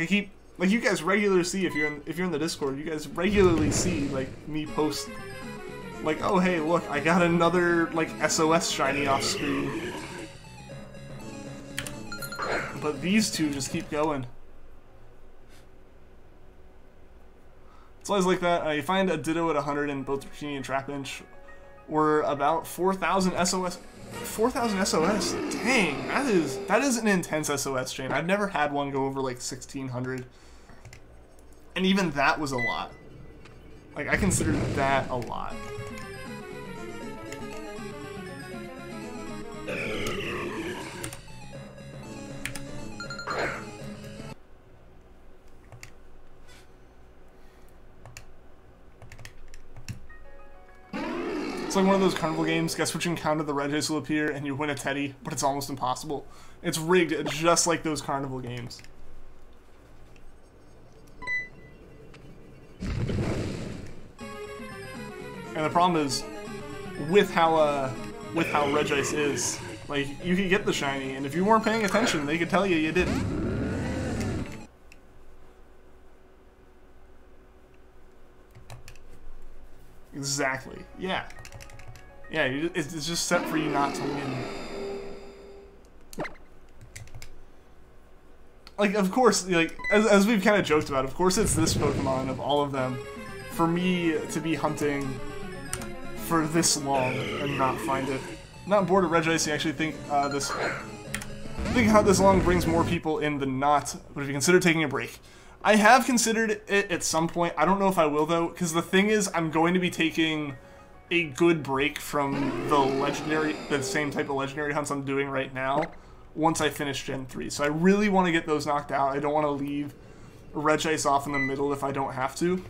S1: like, you guys regularly see, if you're in the Discord, you guys regularly see, like, me post, like, oh, hey, look, I got another, like, SOS shiny off screen. But these two just keep going. It's always like that. You find a Ditto at 100 and both Bikini and Trapinch were about 4,000 SOS. 4,000 SOS? Dang, that is an intense SOS chain. I've never had one go over like 1,600. And even that was a lot. Like, I consider that a lot. It's like one of those carnival games, guess which encounter the Regice will appear and you win a Teddy, but it's almost impossible. It's rigged just like those carnival games. And the problem is, with how Regice is, like, you could get the shiny, and if you weren't paying attention, they could tell you you didn't. Exactly. Yeah. Yeah, it's just set for you not to win. Like, of course, like, as we've kind of joked about, of course it's this Pokemon of all of them for me to be hunting for this long and not find it. Not bored of Regice. I actually think how this long brings more people in than not. But if you consider taking a break, I have considered it at some point. I don't know if I will though, because the thing is, I'm going to be taking a good break from the same type of legendary hunts I'm doing right now once I finish Gen 3. So I really want to get those knocked out. I don't want to leave Regice off in the middle if I don't have to.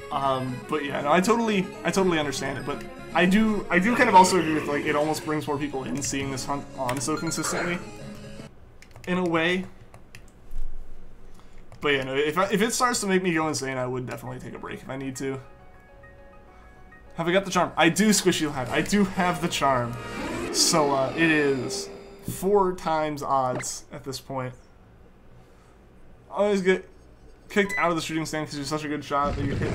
S1: But yeah, no, I totally understand it. But I do kind of also agree with, like, it almost brings more people in seeing this hunt on so consistently, in a way. But yeah, no, if it starts to make me go insane, I would definitely take a break if I need to. Have I got the charm? I do, Squishy Lad. I do have the charm. So it is 4 times odds at this point. Always get kicked out of the shooting stand because you're such a good shot that you hit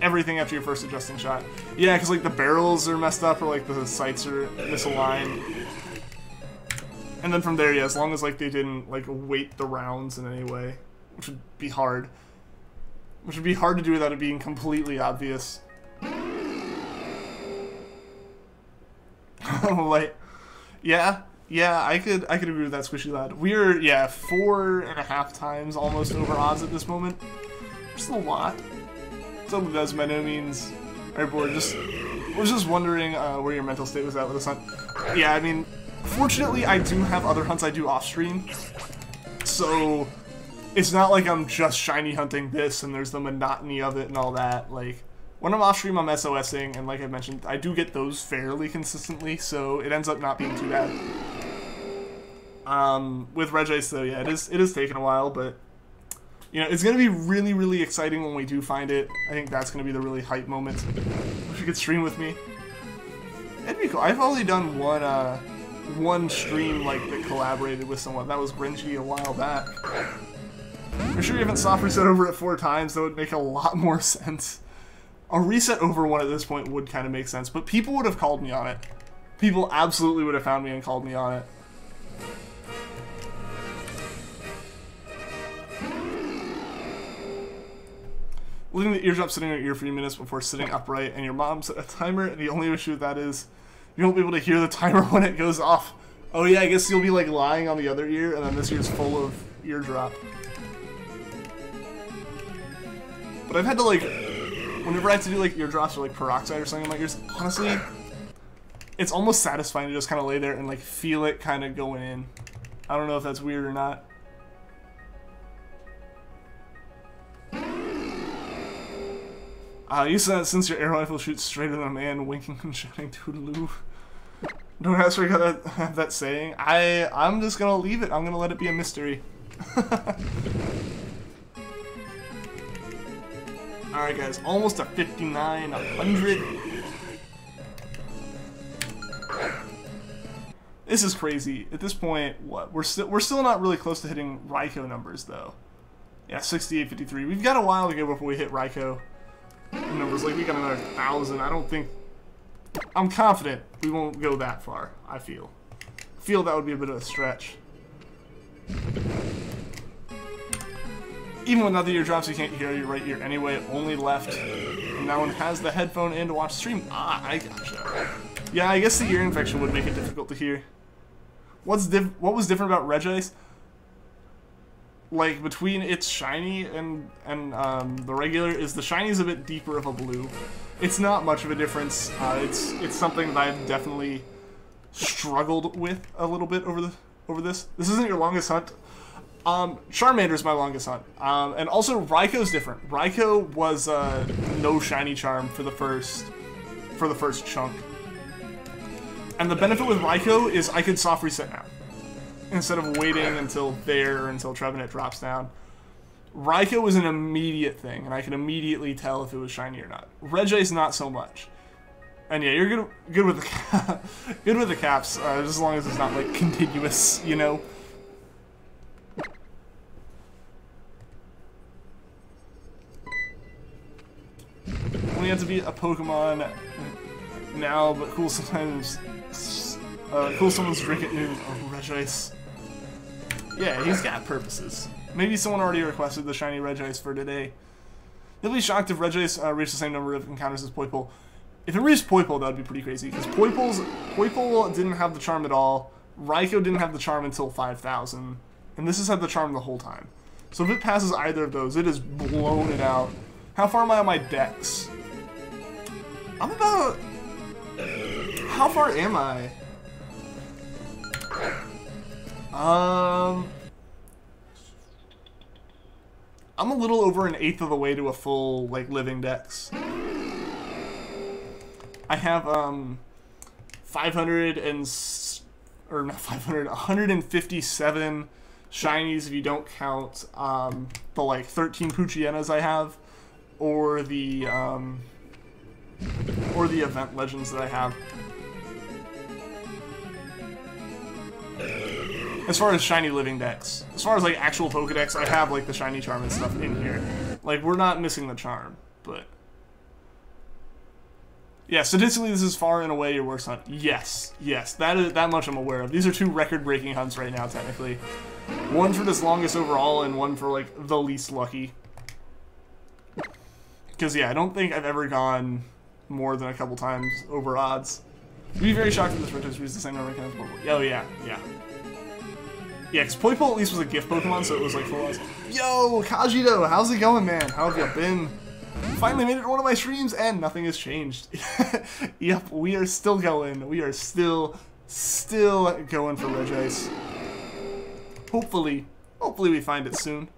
S1: everything after your first adjusting shot. Yeah, because like the barrels are messed up or like the sights are misaligned. And then from there, yeah, as long as like they didn't like weight the rounds in any way, which would be hard. Which would be hard to do without it being completely obvious. Like, yeah, I could agree with that, Squishy Lad. We're, yeah, 4.5 times almost over odds at this moment. Just a lot. So that's by no means. Alright, boy, was just wondering where your mental state was at with this hunt. Yeah, I mean, fortunately, I do have other hunts I do off stream, so it's not like I'm just shiny hunting this and there's the monotony of it and all that. Like, when I'm off stream, I'm SOSing, and like I mentioned, I do get those fairly consistently, so it ends up not being too bad. With Regice, though, yeah, it is taking a while, but you know, it's gonna be really, really exciting when we do find it. I think that's gonna be the really hype moment. Wish you could stream with me. It'd be cool. I've only done one stream like that collaborated with someone. That was Renji a while back. I'm sure you haven't soft reset over it 4 times. That would make a lot more sense. A reset over 1 at this point would kind of make sense, but people would have called me on it. People absolutely would have found me and called me on it. Leaving the eardrop sitting in your ear for a few minutes before sitting upright, and your mom set a timer, and the only issue with that is you won't be able to hear the timer when it goes off. Oh yeah, I guess you'll be like lying on the other ear, and then this ear's full of eardrop. But I've had to like, whenever I have to do like eardrops or like peroxide or something in my ears, honestly, it's almost satisfying to just kind of lay there and like feel it kind of going in. I don't know if that's weird or not. You said since your air rifle shoots straight at a man, winking and shouting toodaloo. Don't ask me how to have that saying. I'm just gonna leave it. I'm gonna let it be a mystery. Alright guys, almost a 5,900. This is crazy. At this point, what? We're still not really close to hitting Raikou numbers though. Yeah, 6853. We've got a while to go before we hit Raikou numbers. Like, we got another 1,000. I don't think... I'm confident we won't go that far, I feel. That would be a bit of a stretch. Even without the eardrops, you can't hear your right ear anyway, only left. And now one has the headphone in to watch the stream. Ah, I gotcha. Yeah, I guess the ear infection would make it difficult to hear. What was different about Regice? Like, between its shiny and the regular, is the shiny is a bit deeper of a blue. It's not much of a difference. It's something that I've definitely struggled with a little bit over this. This isn't your longest hunt. Charmander's my longest hunt. And also Raikou's different. Raikou was no shiny charm for the first chunk. And the benefit with Raikou is I could soft reset now, instead of waiting until Trevenant drops down. Raikou was an immediate thing, and I can immediately tell if it was shiny or not. Regice, not so much. And yeah, you're good with the good with the caps, just as long as it's not like continuous, you know. Only have to beat a Pokemon now, but cool sometimes. Cool someone's drink at noon. Oh, Regice. Yeah, he's got purposes. Maybe someone already requested the shiny Regice for today. He'll be shocked if Regice reached the same number of encounters as Poipole. If it reached Poipole, that would be pretty crazy, because Poipole didn't have the charm at all. Raikou didn't have the charm until 5,000, and this has had the charm the whole time. So if it passes either of those, it has blown it out. How far am I on my dex? I'm about... How far am I? I'm a little over an eighth of the way to a full, like, living dex. I have, 157 shinies if you don't count, the, like, 13 Poochyenas I have, or the event legends that I have. As far as shiny living decks. As far as, like, actual Pokedex, I have, like, the shiny charm and stuff in here. Like, we're not missing the charm, but... Yeah, statistically, this is far and away your worst hunt. Yes, yes, that much I'm aware of. These are 2 record-breaking hunts right now, technically. One for this longest overall, and one for, like, the least lucky. Because, yeah, I don't think I've ever gone more than a couple times over odds. You'd be very shocked if this Regice reads the same number of encounters as Poipole. Oh, yeah, yeah. Yeah, because Poipole at least was a gift Pokemon, so it was like full odds. Yo, Kajito, how's it going, man? How have you been? Finally made it to one of my streams, and nothing has changed. Yep, we are still going. We are still going for Regice. Hopefully we find it soon.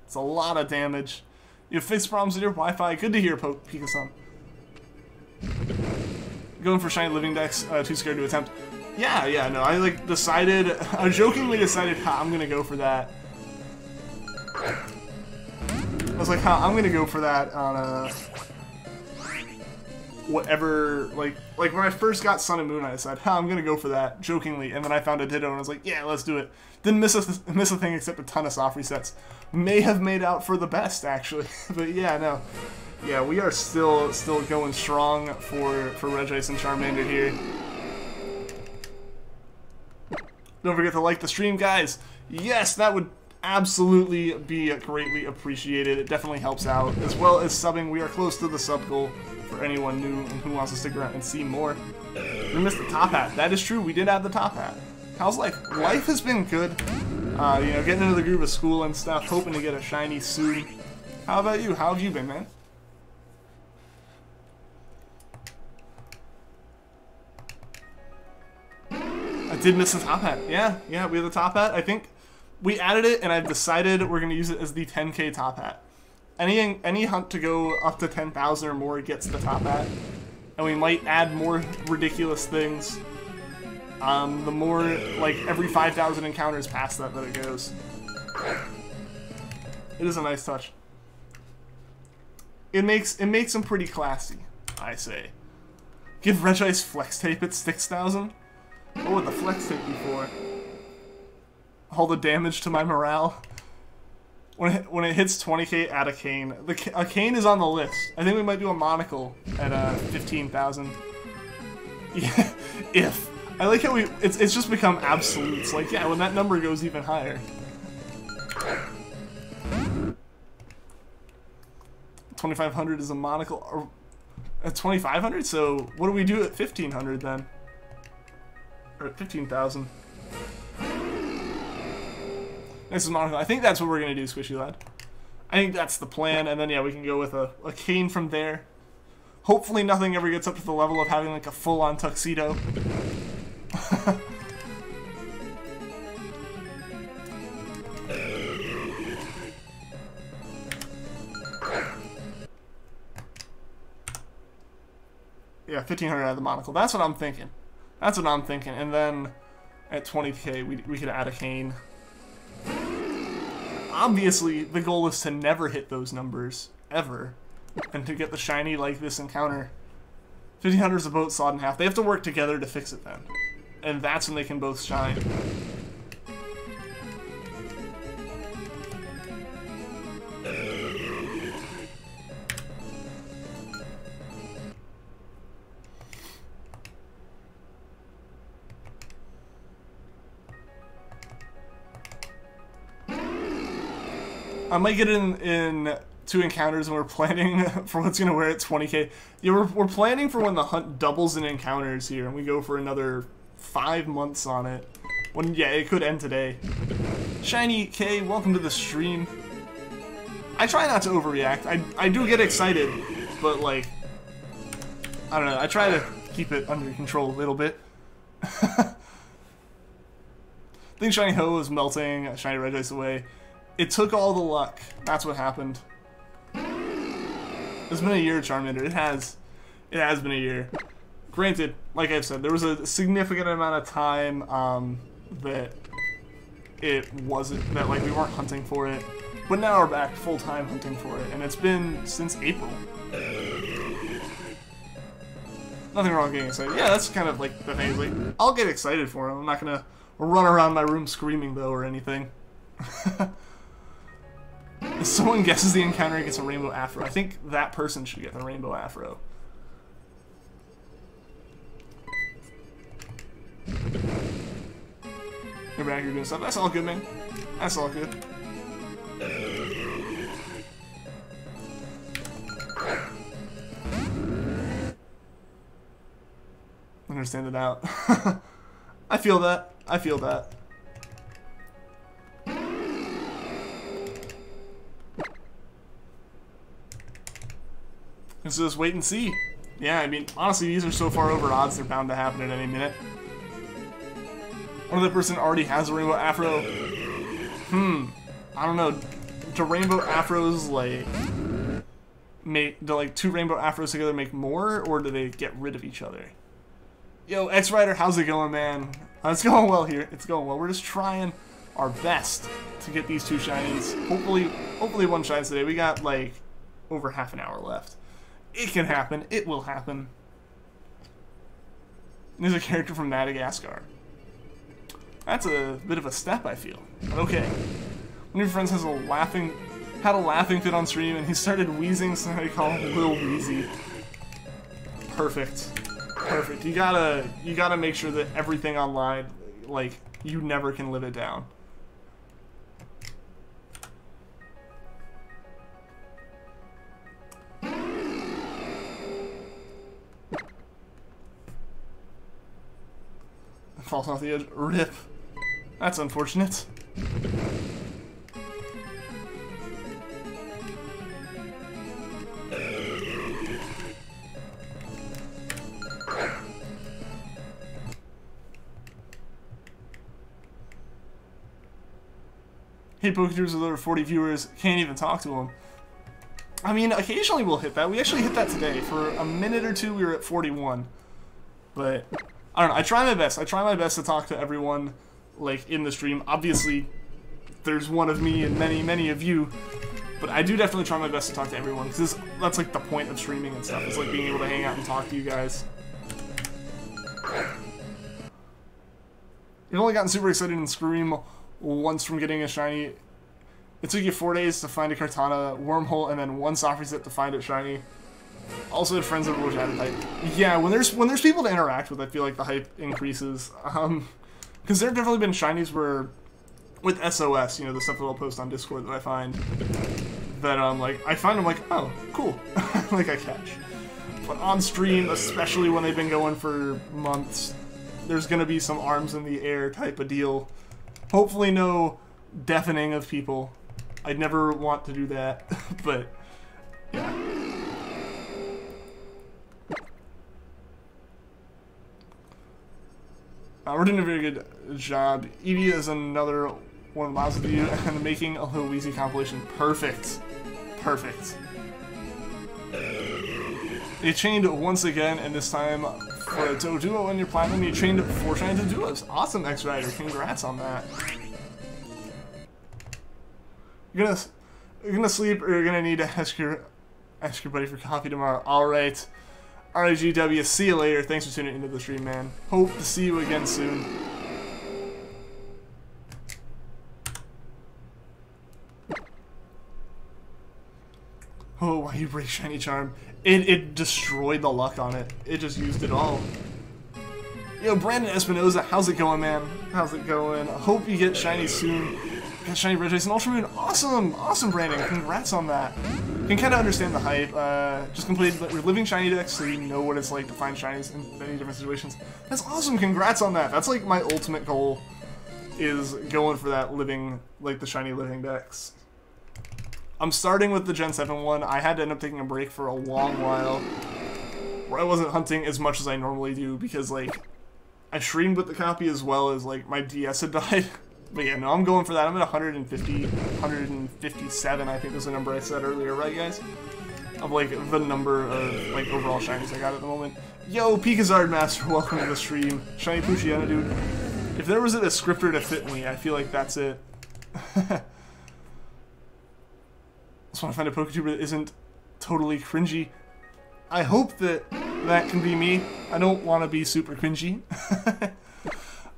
S1: It's a lot of damage. You have fixed problems with your Wi-Fi. Good to hear, Pika-san. Going for shiny living decks, too scared to attempt. Yeah, no, I like decided, I jokingly decided, I'm gonna go for that. I was like, I'm gonna go for that on whatever, like when I first got Sun and Moon, I decided, I'm gonna go for that, jokingly, and then I found a Ditto, and I was like, yeah, let's do it. Didn't miss a thing except a ton of soft resets. May have made out for the best, actually, but yeah, no. Yeah, we are still going strong for Regice and Charmander here. Don't forget to like the stream, guys. Yes, that would absolutely be greatly appreciated. It definitely helps out, as well as subbing. We are close to the sub goal for anyone new and who wants to stick around and see more. We missed the top hat. That is true. We did have the top hat. How's life? Life has been good. You know, getting into the groove of school and stuff. Hoping to get a shiny soon. How about you? How have you been, man? I did miss the top hat. Yeah, we have the top hat. I think we added it, and I've decided we're going to use it as the 10k top hat. Any hunt to go up to 10,000 or more gets the top hat. And we might add more ridiculous things. The more, like, every 5,000 encounters past that it goes. It is a nice touch. It makes them pretty classy, I say. Give Regice flex tape at 6,000? What would the flex tape be for? All the damage to my morale. When it hits 20k, add a cane. A cane is on the list. I think we might do a monocle at 15,000. Yeah, if. I like how it's just become absolutes. Like, yeah, when that number goes even higher. 2,500 is a monocle. Or, at 2,500? So what do we do at 1,500 then? Or at 15,000? This is monocle. I think that's what we're gonna do, Squishy Lad. I think that's the plan, and then yeah, we can go with a cane from there. Hopefully nothing ever gets up to the level of having like a full-on tuxedo. Yeah, 1,500 out of the monocle. That's what I'm thinking. That's what I'm thinking. And then at 20k, we could add a cane. Obviously, the goal is to never hit those numbers, ever. And to get the shiny like this encounter. 1,500 is a boat sawed in half. They have to work together to fix it then. And that's when they can both shine. I might get it in 2 encounters and we're planning for what's gonna wear at 20k. Yeah, we're planning for when the hunt doubles in encounters here, and we go for another 5 months on it. When, yeah, it could end today. Shiny K, welcome to the stream. I try not to overreact. I do get excited, but like, I don't know. I try to keep it under control a little bit. I think Shiny Ho is melting Shiny Regice away. It took all the luck. That's what happened. It's been a year, Charmander. It has been a year. Granted, like I've said, there was a significant amount of time that it wasn't, that like we weren't hunting for it. But now we're back full-time hunting for it, and it's been since April. Nothing wrong getting excited. Yeah, that's kind of like the thing. Like, I'll get excited for him. I'm not gonna run around my room screaming though or anything. If someone guesses the encounter gets a rainbow afro, I think that person should get the rainbow afro. You're back, you're doing stuff. That's all good, man. That's all good. Understand it out. I feel that. I feel that. Let's just wait and see. Yeah, I mean, honestly, these are so far over odds, they're bound to happen at any minute. One other person already has a rainbow afro. I don't know. Do rainbow afros, like, do like 2 rainbow afros together make more, or do they get rid of each other? Yo, X-Rider, how's it going, man? It's going well here. It's going well. We're just trying our best to get these 2 shinies. Hopefully 1 shines today. We got, like, over half an hour left. It can happen. It will happen. There's a character from Madagascar. That's a bit of a step, I feel. But okay. One of your friends had a laughing fit on stream, and he started wheezing, so I call him Lil Wheezy. Perfect. Perfect. You gotta make sure that everything online, like, you never can live it down. Falls off the edge. Rip. That's unfortunate. Hey, Pokedeers with over 40 viewers, can't even talk to them. I mean, occasionally we'll hit that. We actually hit that today. For a minute or 2, we were at 41. But, I don't know. I try my best. I try my best to talk to everyone, like, in the stream. Obviously, there's one of me and many, many of you. But I do definitely try my best to talk to everyone, because that's, like, the point of streaming and stuff. It's, like, being able to hang out and talk to you guys. You've only gotten super excited in Scream once from getting a shiny. It took you 4 days to find a Kartana wormhole, and then 1 Sophrosite to find it shiny. Also had friends over which added hype. Yeah, when there's people to interact with, I feel like the hype increases. Because there have definitely been shinies where, with SOS, you know, the stuff that I'll post on Discord that I find, that like I find them like, oh, cool, like I catch. But on stream, especially when they've been going for months, there's gonna be some arms in the air type of deal. Hopefully no deafening of people. I'd never want to do that, but yeah. We're doing a very good job. Eevee is another one of the miles of the year, and making a Lil Weezy compilation. Perfect. Perfect. You chained once again, and this time for a Doduo in your platinum, you chained 4 shiny Doduos. Awesome, X-Rider. Congrats on that. You're gonna sleep, or you're gonna need to ask your buddy for coffee tomorrow. Alright. RIGW, see you later. Thanks for tuning into the stream, man. Hope to see you again soon. Oh, why you break Shiny Charm? It destroyed the luck on it. It just used it all. Yo, Brandon Espinoza, how's it going, man? How's it going? I hope you get shiny soon. Got shiny Regice and Ultra Moon. Awesome! Awesome, Brandon. Congrats on that. You can kind of understand the hype. Just completed your living shiny deck, so you know what it's like to find shinies in many different situations. That's awesome. Congrats on that. That's like my ultimate goal, is going for that living, like the shiny living decks. I'm starting with the Gen 7 one. I had to end up taking a break for a long while, where I wasn't hunting as much as I normally do, because like I streamed with the copy as well as like my DS had died. But yeah, no, I'm going for that. I'm at 150, 157, I think was the number I said earlier, right guys? Of like the number of like overall shinies I got at the moment. Yo, Pikazard Master, welcome to the stream. Shiny Poochyena, dude. If there was a descriptor to fit me, I feel like that's it. Just want to find a PokeTuber that isn't totally cringy. I hope that that can be me. I don't want to be super cringy.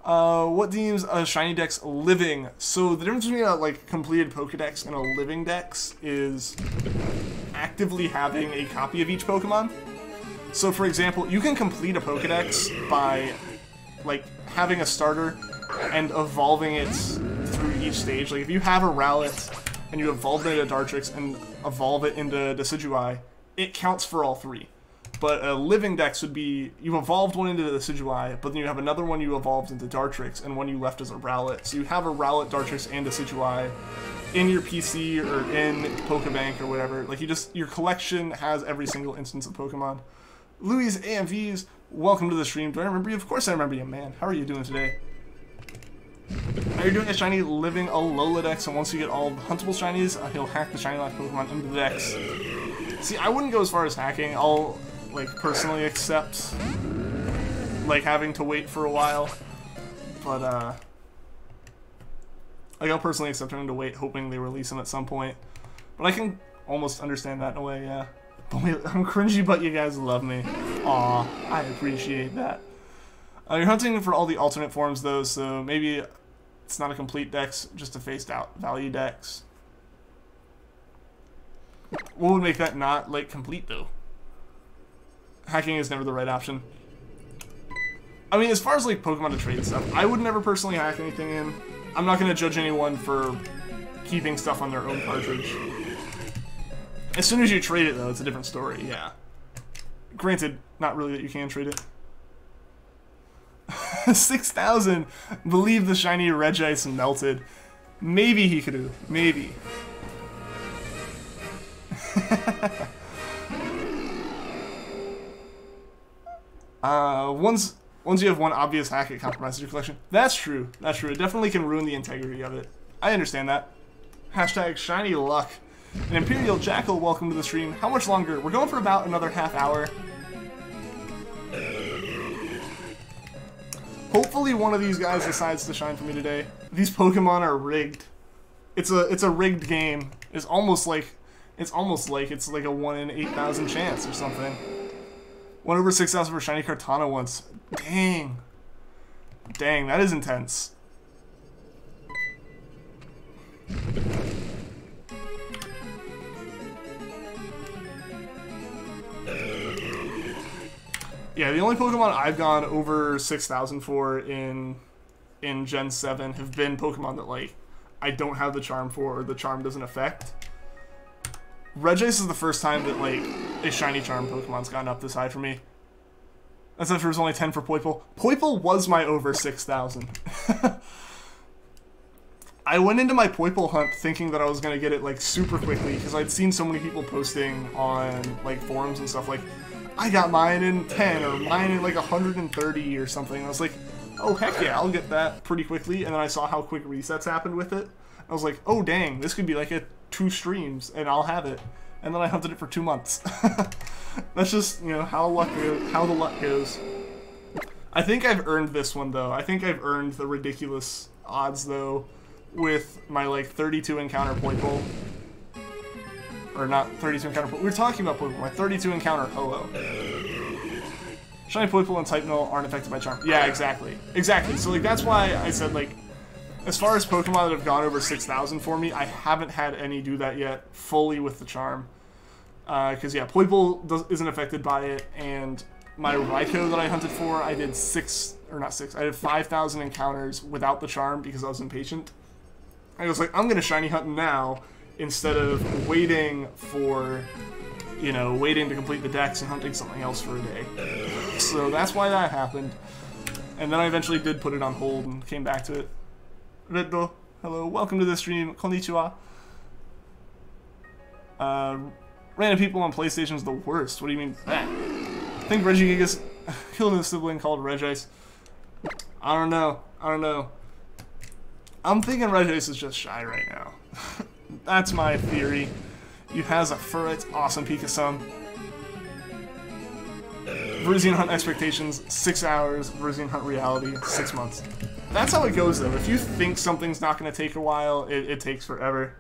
S1: What deems a shiny deck's living? So the difference between a like completed Pokedex and a living dex is actively having a copy of each Pokemon. So for example, you can complete a Pokedex by like having a starter and evolving it through each stage. Like if you have a Rowlet and you evolve it into Dartrix and evolve it into Decidueye, it counts for all three. But a living dex would be, you evolved one into the Decidueye, but then you have another one you evolved into Dartrix, and one you left as a Rowlet. So you have a Rowlet, Dartrix, and Decidueye in your PC or in Pokebank or whatever. Like your collection has every single instance of Pokemon. Louis AMVs, welcome to the stream. Do I remember you? Of course I remember you, man. How are you doing today? Are you doing a shiny living Alola dex, and once you get all the huntable shinies, he'll hack the shiny life Pokemon into the dex? See, I wouldn't go as far as hacking. I'll like personally accept like having to wait for a while, but like I'll personally accept having to wait, hoping they release them at some point. But I can almost understand that in a way, yeah. But wait, I'm cringy, but you guys love me. Aw, I appreciate that. You're hunting for all the alternate forms though, so maybe it's not a complete dex, just a faced out value dex. What would make that not like complete though? Hacking is never the right option. I mean, as far as like Pokemon to trade and stuff, I would never personally hack anything in. I'm not going to judge anyone for keeping stuff on their own cartridge. As soon as you trade it though, it's a different story, yeah. Granted, not really that you can trade it. 6,000! Believe the shiny Regice melted. Maybe he could do. Maybe. Once you have one obvious hack, it compromises your collection. That's true. That's true. It definitely can ruin the integrity of it. I understand that. Hashtag shiny luck. An Imperial Jackal, welcome to the stream. How much longer? We're going for about another half hour. Hopefully one of these guys decides to shine for me today. These Pokemon are rigged. It's a rigged game. It's almost like it's like a 1 in 8,000 chance or something. 1 over 6,000 for shiny Kartana once. Dang. Dang, that is intense. Yeah, the only Pokemon I've gone over 6,000 for in Gen 7 have been Pokemon that, like, I don't have the charm for or the charm doesn't affect. Regice is the first time that, like, a shiny charm Pokemon's gotten up this high for me. That's after it was only 10 for Poipole. Poipole was my over 6,000. I went into my Poipole hunt thinking that I was going to get it, like, super quickly because I'd seen so many people posting on, like, forums and stuff like, I got mine in 10 or mine in, like, 130 or something. And I was like, oh, heck yeah, I'll get that pretty quickly. And then I saw how quick resets happened with it. I was like, oh, dang, this could be, like, 2 streams and I'll have it. And then I hunted it for 2 months. That's just, you know, how the luck goes. I think I've earned this one, though. I think I've earned the ridiculous odds, though, with my, like, 32 encounter Poipole. Or not 32 encounter Poipole. We were talking about Poipole. My 32 encounter Ho-Oh. Shiny Poipole and Type Null aren't affected by Charm. Yeah, exactly. Exactly. So, like, that's why I said, like, as far as Pokemon that have gone over 6,000 for me, I haven't had any do that yet, fully with the Charm. Because, yeah, Poipole isn't affected by it, and my Raikou that I hunted for, I did I did 5,000 encounters without the Charm because I was impatient. I was like, I'm gonna shiny hunt now instead of waiting for, you know, waiting to complete the dex and hunting something else for a day. So that's why that happened. And then I eventually did put it on hold and came back to it. Reddo, hello, welcome to the stream. Konnichiwa. Random people on PlayStation is the worst. What do you mean that? I think Regice killed a sibling called Regice. I don't know. I'm thinking Regice is just shy right now. That's my theory. You has a furret, awesome Pikachu. Venusian Hunt expectations, 6 hours. Venusian Hunt reality, 6 months. That's how it goes, though. If you think something's not going to take a while, it takes forever.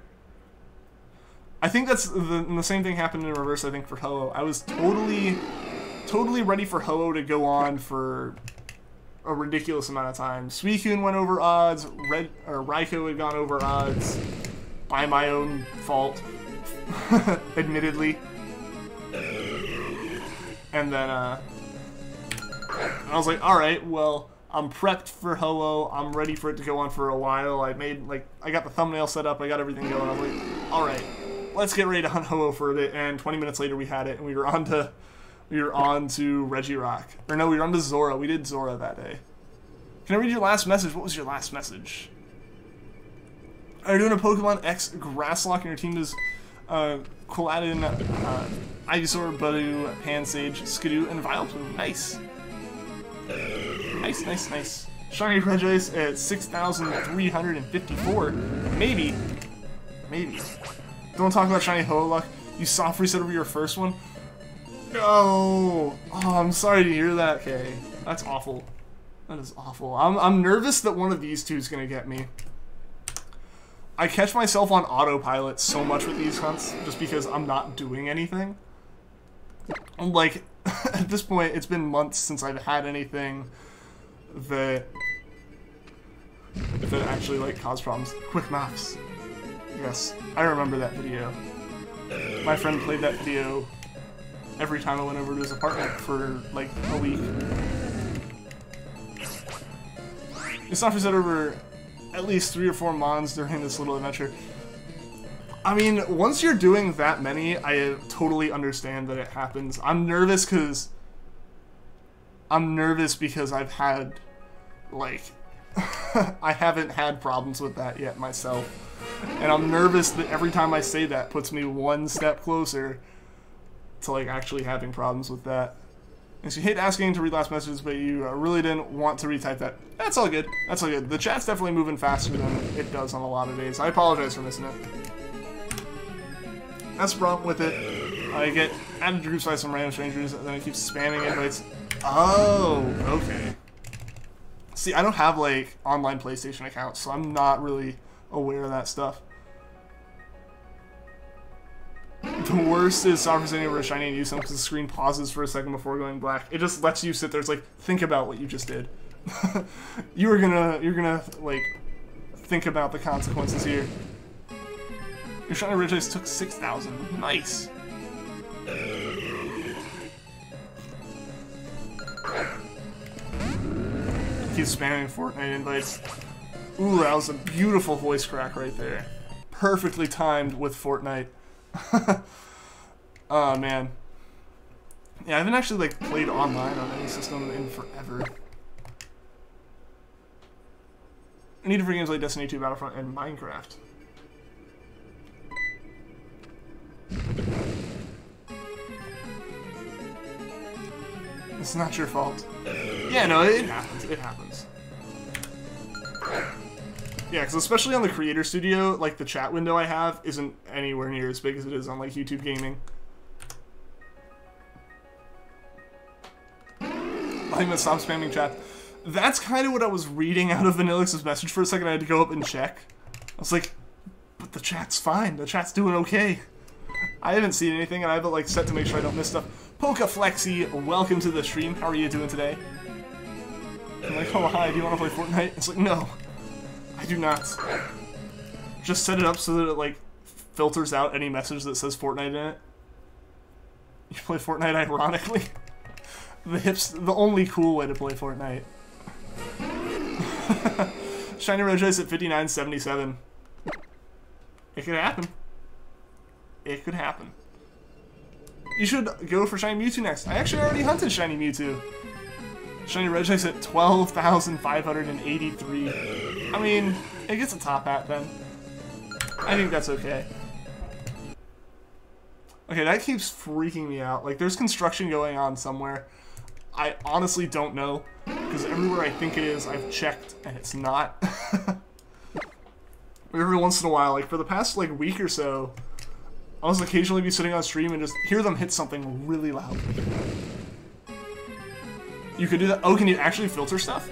S1: I think that's the same thing happened in reverse, I think, for Ho-Oh. I was totally ready for Ho-Oh to go on for a ridiculous amount of time. Suicune went over odds. Raikou had gone over odds. By my own fault. Admittedly. And then, I was like, alright, well, I'm prepped for Ho-Oh. I'm ready for it to go on for a while. I got the thumbnail set up. I got everything going. I was like, alright, let's get ready to hunt Ho-Oh for a bit. And 20 minutes later, we had it, and we were on to Regirock. Or no, we were on to Zora. We did Zora that day. Can I read your last message? What was your last message? Are you doing a Pokemon X Grasslock and your team does Quilladin, Ivysaur, Budu, Pansage, Skidoo, and Vileplume. Nice. Nice. Shiny Regice at 6,354. Maybe. Don't talk about Shiny Ho-Oh luck. You soft reset over your first one? No. Oh, I'm sorry to hear that, Kay. That's awful. That is awful. I'm nervous that one of these two is going to get me. I catch myself on autopilot so much with these hunts just because I'm not doing anything. Like, at this point, it's been months since I've had anything that actually, like, caused problems. Quick maps. Yes, I remember that video. My friend played that video every time I went over to his apartment for, like, a week. It's not for set over at least 3 or 4 mons during this little adventure. I mean, once you're doing that many, I totally understand that it happens. I'm nervous because I've had, like, I haven't had problems with that yet myself. And I'm nervous that every time I say that puts me one step closer to, like, actually having problems with that. And so you hate asking to read last messages, but you really didn't want to retype that. That's all good. That's all good. The chat's definitely moving faster than it does on a lot of days. I apologize for missing it. That's the problem with it. I get added to groups by some random strangers, and then it keeps spamming invites. Oh, okay. See, I don't have, like, online PlayStation accounts, so I'm not really aware of that stuff. The worst is presenting over a shiny and use them because the screen pauses for a second before going black. It just lets you sit there. It's like, think about what you just did. You're gonna like think about the consequences here. Your shiny Regice took 6,000. Nice. Keep spamming Fortnite invites. Ooh, that was a beautiful voice crack right there. Perfectly timed with Fortnite. Oh man. Yeah, I haven't actually like played online on any system in forever. I need to free games like Destiny 2, Battlefront, and Minecraft. It's not your fault. Yeah, no, it happens. It happens. Yeah, because especially on the Creator Studio, like, the chat window I have isn't anywhere near as big as it is on, like, YouTube Gaming. I'm gonna stop spamming chat. That's kind of what I was reading out of Vanillix's message for a second. I had to go up and check. I was like, but the chat's fine. The chat's doing okay. I haven't seen anything, and I have it, like, set to make sure I don't miss stuff. Polka Flexi, welcome to the stream. How are you doing today? I'm like, oh, hi, do you want to play Fortnite? It's like, no. I do not. Just set it up so that it, like, filters out any message that says Fortnite in it. You play Fortnite ironically. The only cool way to play Fortnite. Shiny Regice at 59.77. It could happen. It could happen. You should go for Shiny Mewtwo next. I actually already hunted Shiny Mewtwo. Shiny Regice at 12,583. I mean, it gets a top hat then. I think that's okay. Okay, that keeps freaking me out. Like, there's construction going on somewhere. I honestly don't know, because everywhere I think it is, I've checked, and it's not. Every once in a while, like, for the past, like, week or so, I'll just occasionally be sitting on stream and just hear them hit something really loud. You could do that. Oh, can you actually filter stuff?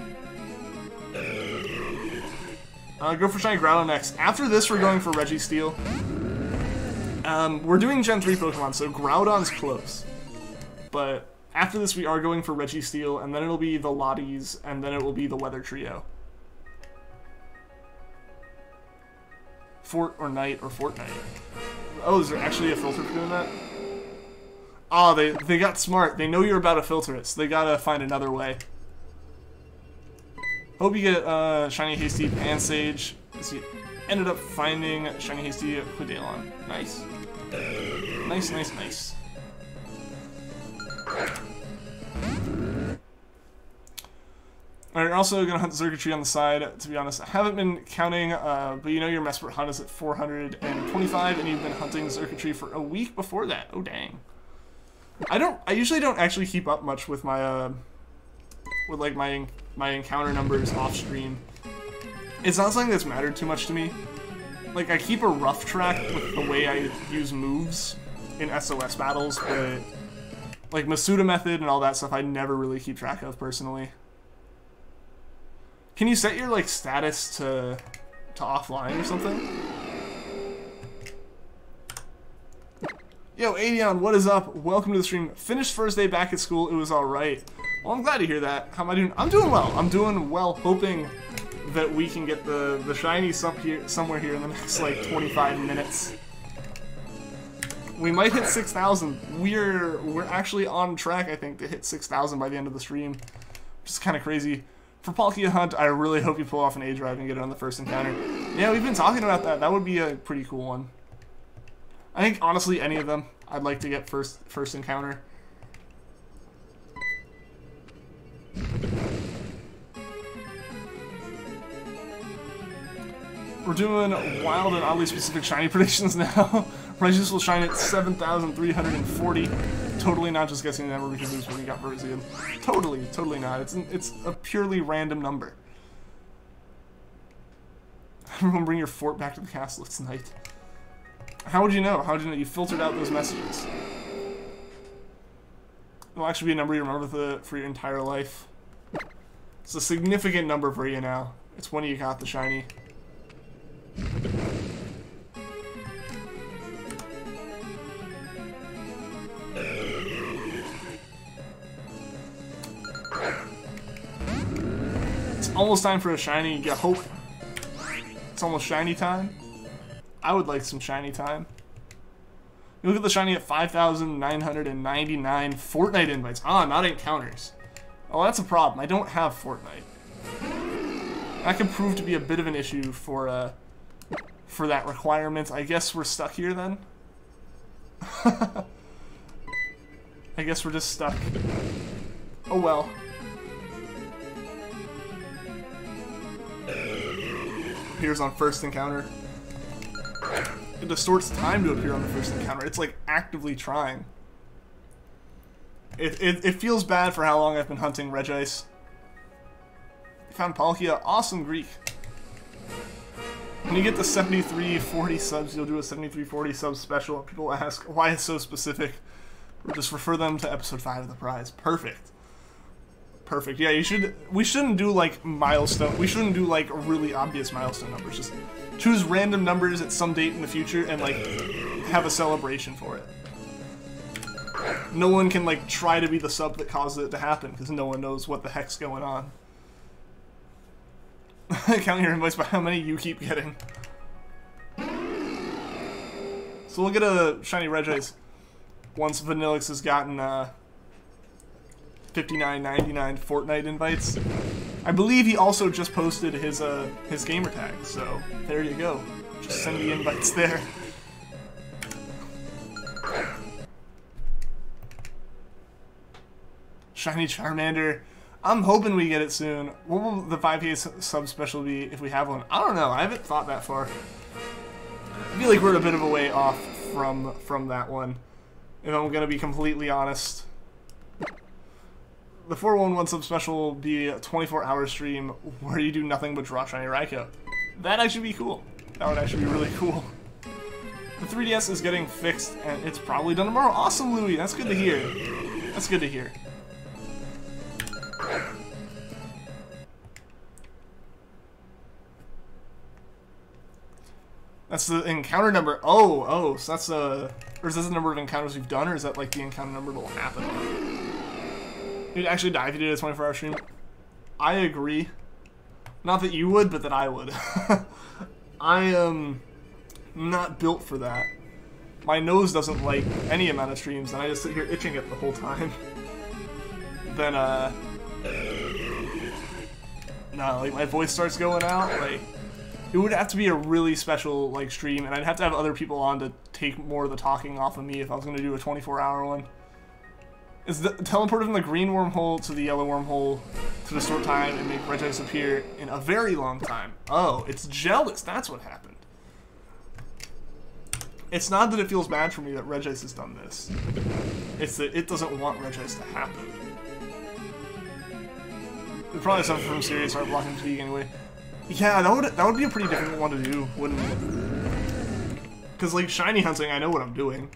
S1: Go for Shiny Groudon next. After this, we're going for Registeel. We're doing Gen 3 Pokemon, so Groudon's close. But after this, we are going for Registeel, and then it'll be the Lotties, and then it will be the Weather Trio. Fort or Night or Fortnite. Oh, is there actually a filter for doing that? Oh, they got smart. They know you're about to filter it, so they gotta find another way. Hope you get Shiny Hasty Pansage, as you ended up finding Shiny Hasty Quidalon. Nice. Nice, nice, nice. Alright, you're also gonna hunt Xurkitree on the side. To be honest, I haven't been counting, but you know your Mesprit hunt is at 425, and you've been hunting Xurkitree for a week before that. Oh dang. I usually don't actually keep up much with my my encounter numbers off stream. It's not something that's mattered too much to me. Like, I keep a rough track with the way I use moves in SOS battles, but like Masuda method and all that stuff I never really keep track of personally. Can you set your like status to offline or something? Yo, Adion, what is up? Welcome to the stream. Finished first day back at school. It was alright. Well, I'm glad to hear that. How am I doing? I'm doing well. I'm doing well, hoping that we can get the shiny somewhere here in the next, like, 25 minutes. We might hit 6,000. We're actually on track, I think, to hit 6,000 by the end of the stream. Which is kind of crazy. For Palkia Hunt, I really hope you pull off an A-Drive and get it on the first encounter. Yeah, we've been talking about that. That would be a pretty cool one. I think, honestly, any of them I'd like to get first encounter. We're doing wild and oddly specific shiny predictions now. Regice will shine at 7,340. Totally not just guessing the number because it's when we got Verzium. Totally not. It's a purely random number. Everyone bring your fort back to the castle. It's night. How would you know? How would you know? You filtered out those messages. It'll actually be a number you remember for your entire life. It's a significant number for you now. It's when you got the shiny. It's almost time for a shiny. You hope. It's almost shiny time. I would like some shiny time. You look at the shiny at 5,999 Fortnite invites. Ah, not encounters. Oh, that's a problem. I don't have Fortnite. That could prove to be a bit of an issue for that requirement. I guess we're stuck here then. I guess we're just stuck. Oh well. Appears on first encounter. It distorts time to appear on the first encounter. It's like actively trying. It feels bad for how long I've been hunting Regice. Found Palkia. Awesome, Greek. When you get the 7340 subs, you'll do a 7340 subs special. People ask why it's so specific. We'll just refer them to episode 5 of the prize. Perfect. Perfect. Yeah, we shouldn't do like milestone. We shouldn't do like really obvious milestone numbers. Just choose random numbers at some date in the future and like have a celebration for it. No one can like try to be the sub that caused it to happen because no one knows what the heck's going on. Count your invites by how many you keep getting. So we'll get a shiny Regice once Vanillix has gotten 59.99 Fortnite invites. I believe he also just posted his gamer tag, so there you go. Just send the invites there. Shiny Charmander. I'm hoping we get it soon. What will the 5K sub special be if we have one? I don't know. I haven't thought that far. I feel like we're a bit of a way off from that one, if I'm going to be completely honest. The 411 sub special will be a 24-hour stream where you do nothing but draw Shiny Raikou. That'd actually be cool. That would actually be really cool. The 3DS is getting fixed, and it's probably done tomorrow. Awesome, Louie. That's good to hear. That's good to hear. That's the encounter number. Oh, so that's or is this the number of encounters we've done, or is that like the encounter number that will happen? You'd actually die if you did a 24-hour stream. I agree. Not that you would, but that I would. I am not built for that. My nose doesn't like any amount of streams, and I just sit here itching it the whole time. Then, no, like, my voice starts going out, like, it would have to be a really special, like, stream, and I'd have to have other people on to take more of the talking off of me if I was going to do a 24-hour one. Is the teleported from the green wormhole to the yellow wormhole to distort time and make Regice appear in a very long time? Oh, it's jealous. That's what happened. It's not that it feels bad for me that Regice has done this. It's that it doesn't want Regice to happen. It probably suffer from serious heart blocking fatigue anyway. Yeah, that would be a pretty difficult one to do, wouldn't it? Because like shiny hunting, I know what I'm doing.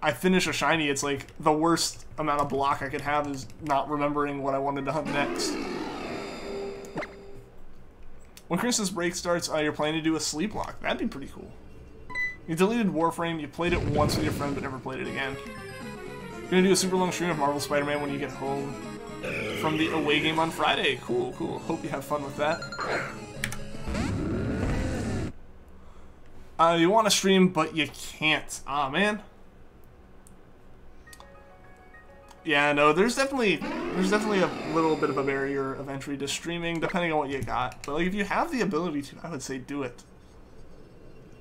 S1: I finish a shiny, it's like the worst amount of block I could have is not remembering what I wanted to hunt next. When Christmas break starts, you're planning to do a sleep lock. That'd be pretty cool. You deleted Warframe, you played it once with your friend but never played it again. You're gonna do a super long stream of Marvel Spider-Man when you get home from the away game on Friday. Cool, cool. Hope you have fun with that. You want to stream, but you can't. Aw, man. Yeah, no, there's definitely a little bit of a barrier of entry to streaming, depending on what you got. But like, if you have the ability to, I would say do it.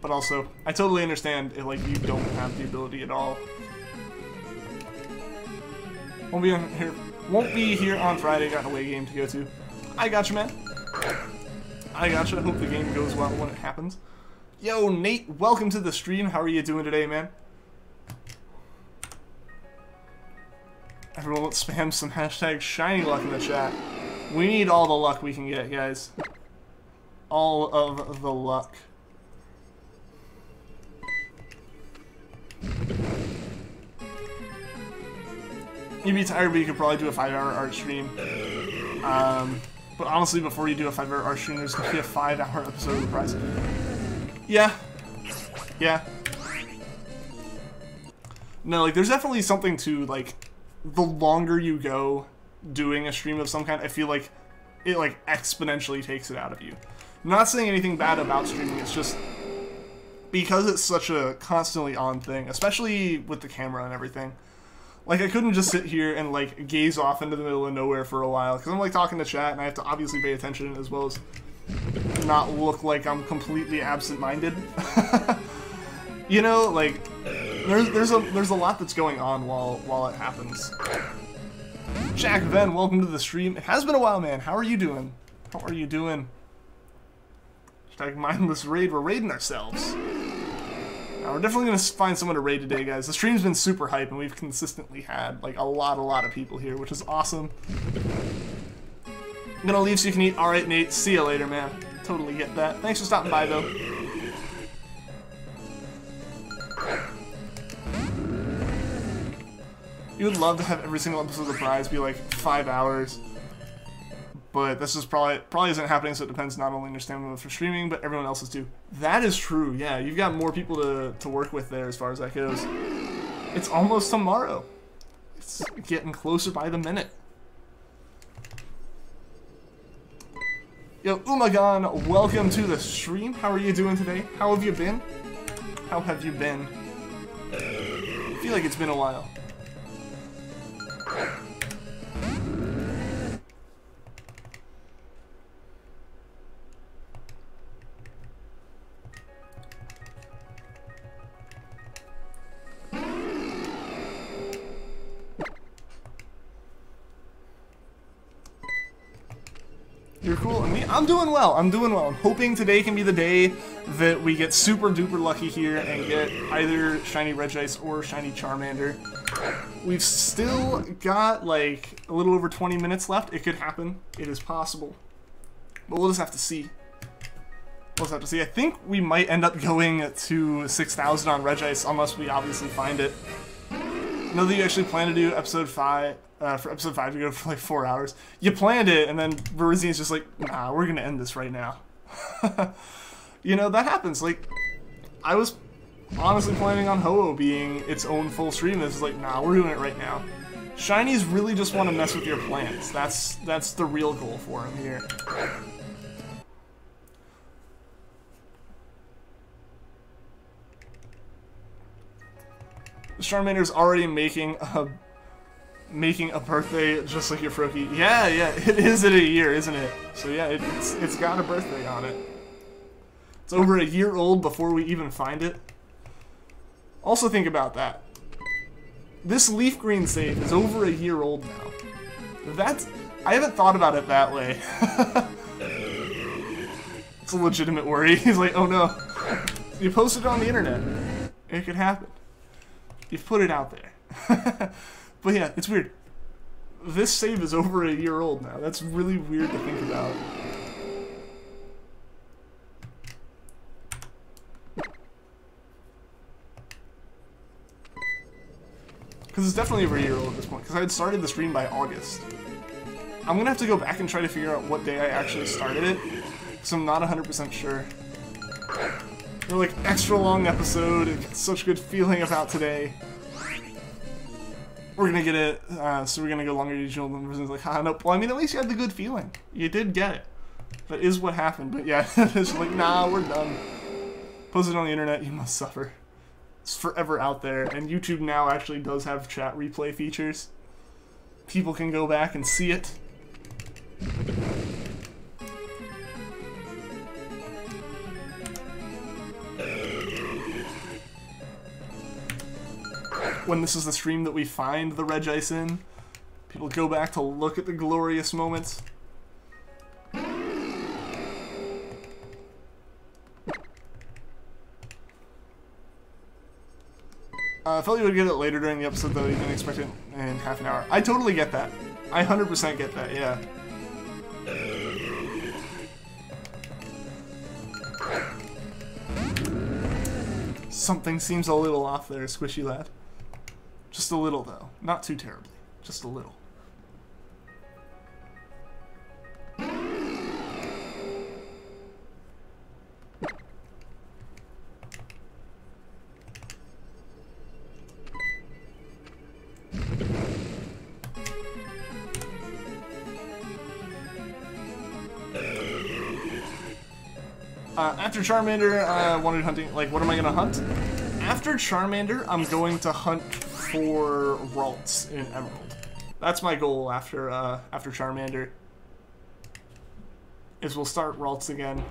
S1: But also, I totally understand if like you don't have the ability at all. Won't be here on Friday. Got an away game to go to. I gotcha, man. I gotcha. Hope the game goes well when it happens. Yo, Nate, welcome to the stream. How are you doing today, man? Everyone, let's spam some hashtag shiny luck in the chat. We need all the luck we can get, guys. All of the luck. You'd be tired, but you could probably do a 5-hour art stream. But honestly, before you do a 5-hour art stream, there's gonna be a 5-hour episode of the prize. Yeah. Yeah. No, like, there's definitely something to, like, the longer you go doing a stream of some kind, I feel like it, like, exponentially takes it out of you. I'm not saying anything bad about streaming, it's just because it's such a constantly on thing, especially with the camera and everything. Like, I couldn't just sit here and, like, gaze off into the middle of nowhere for a while, because I'm, like, talking to chat, and I have to obviously pay attention as well as not look like I'm completely absent-minded. You know, like, there's a lot that's going on while it happens. Jack Venn, welcome to the stream. It has been a while, man. How are you doing? How are you doing? Hashtag mindless raid. We're raiding ourselves. Now, we're definitely gonna find someone to raid today, guys. The stream's been super hype, and we've consistently had like a lot of people here, which is awesome. I'm gonna leave so you can eat. All right, Nate. See you later, man. Totally get that. Thanks for stopping by, though. You would love to have every single episode of the prize be like 5 hours, but this is probably isn't happening. So it depends not only on your stamina for streaming, but everyone else's too. That is true. Yeah, you've got more people to work with there as far as that goes. It's almost tomorrow. It's getting closer by the minute. Yo, Umagan, welcome to the stream. How are you doing today? How have you been? How have you been? I feel like it's been a while. cool. I'm doing well. I'm doing well. I'm hoping today can be the day that we get super duper lucky here and get either shiny Regice or shiny Charmander. We've still got like a little over 20 minutes left. It could happen. It is possible. But we'll just have to see. We'll just have to see. I think we might end up going to 6,000 on Regice unless we obviously find it. I know that you actually plan to do episode 5. For episode 5 to go for like 4 hours. You planned it, and then Verizine's just like, nah, we're gonna end this right now. You know, that happens. Like, I was honestly planning on Ho-Oh being its own full stream. This is like, nah, we're doing it right now. Shinies really just want to mess with your plans. That's the real goal for him here. Charmander's already making a birthday just like your Froakie. Yeah, it is in a year, isn't it? So yeah, it's got a birthday on it. It's over a year old before we even find it. Also think about that. This Leafgreen save is over a year old now. I haven't thought about it that way. It's a legitimate worry. He's like, oh no. You posted it on the internet. It could happen. You've put it out there. But yeah, it's weird. This save is over a year old now. That's really weird to think about. Because it's definitely over a year old at this point, because I had started the stream by August. I'm going to have to go back and try to figure out what day I actually started it, because I'm not 100% sure. We're like, extra long episode, and such good feeling about today. We're gonna get it, so we're gonna go longer usual numbers. Like, nope. Well, I mean, at least you had the good feeling. You did get it. That is what happened. But yeah, it's like, nah, we're done. Post it on the internet, you must suffer. It's forever out there, and YouTube now actually does have chat replay features. People can go back and see it. When this is the stream that we find the Regice in, people go back to look at the glorious moments. I felt you would get it later during the episode, though you didn't expect it in half an hour. I totally get that. I 100% get that, yeah. Something seems a little off there, Squishy Lad. Just a little, though. Not too terribly. Just a little. After Charmander, wanted hunting. Like, what am I gonna hunt? After Charmander, I'm going to hunt for Ralts in Emerald. That's my goal after after Charmander. Is we'll start Ralts again.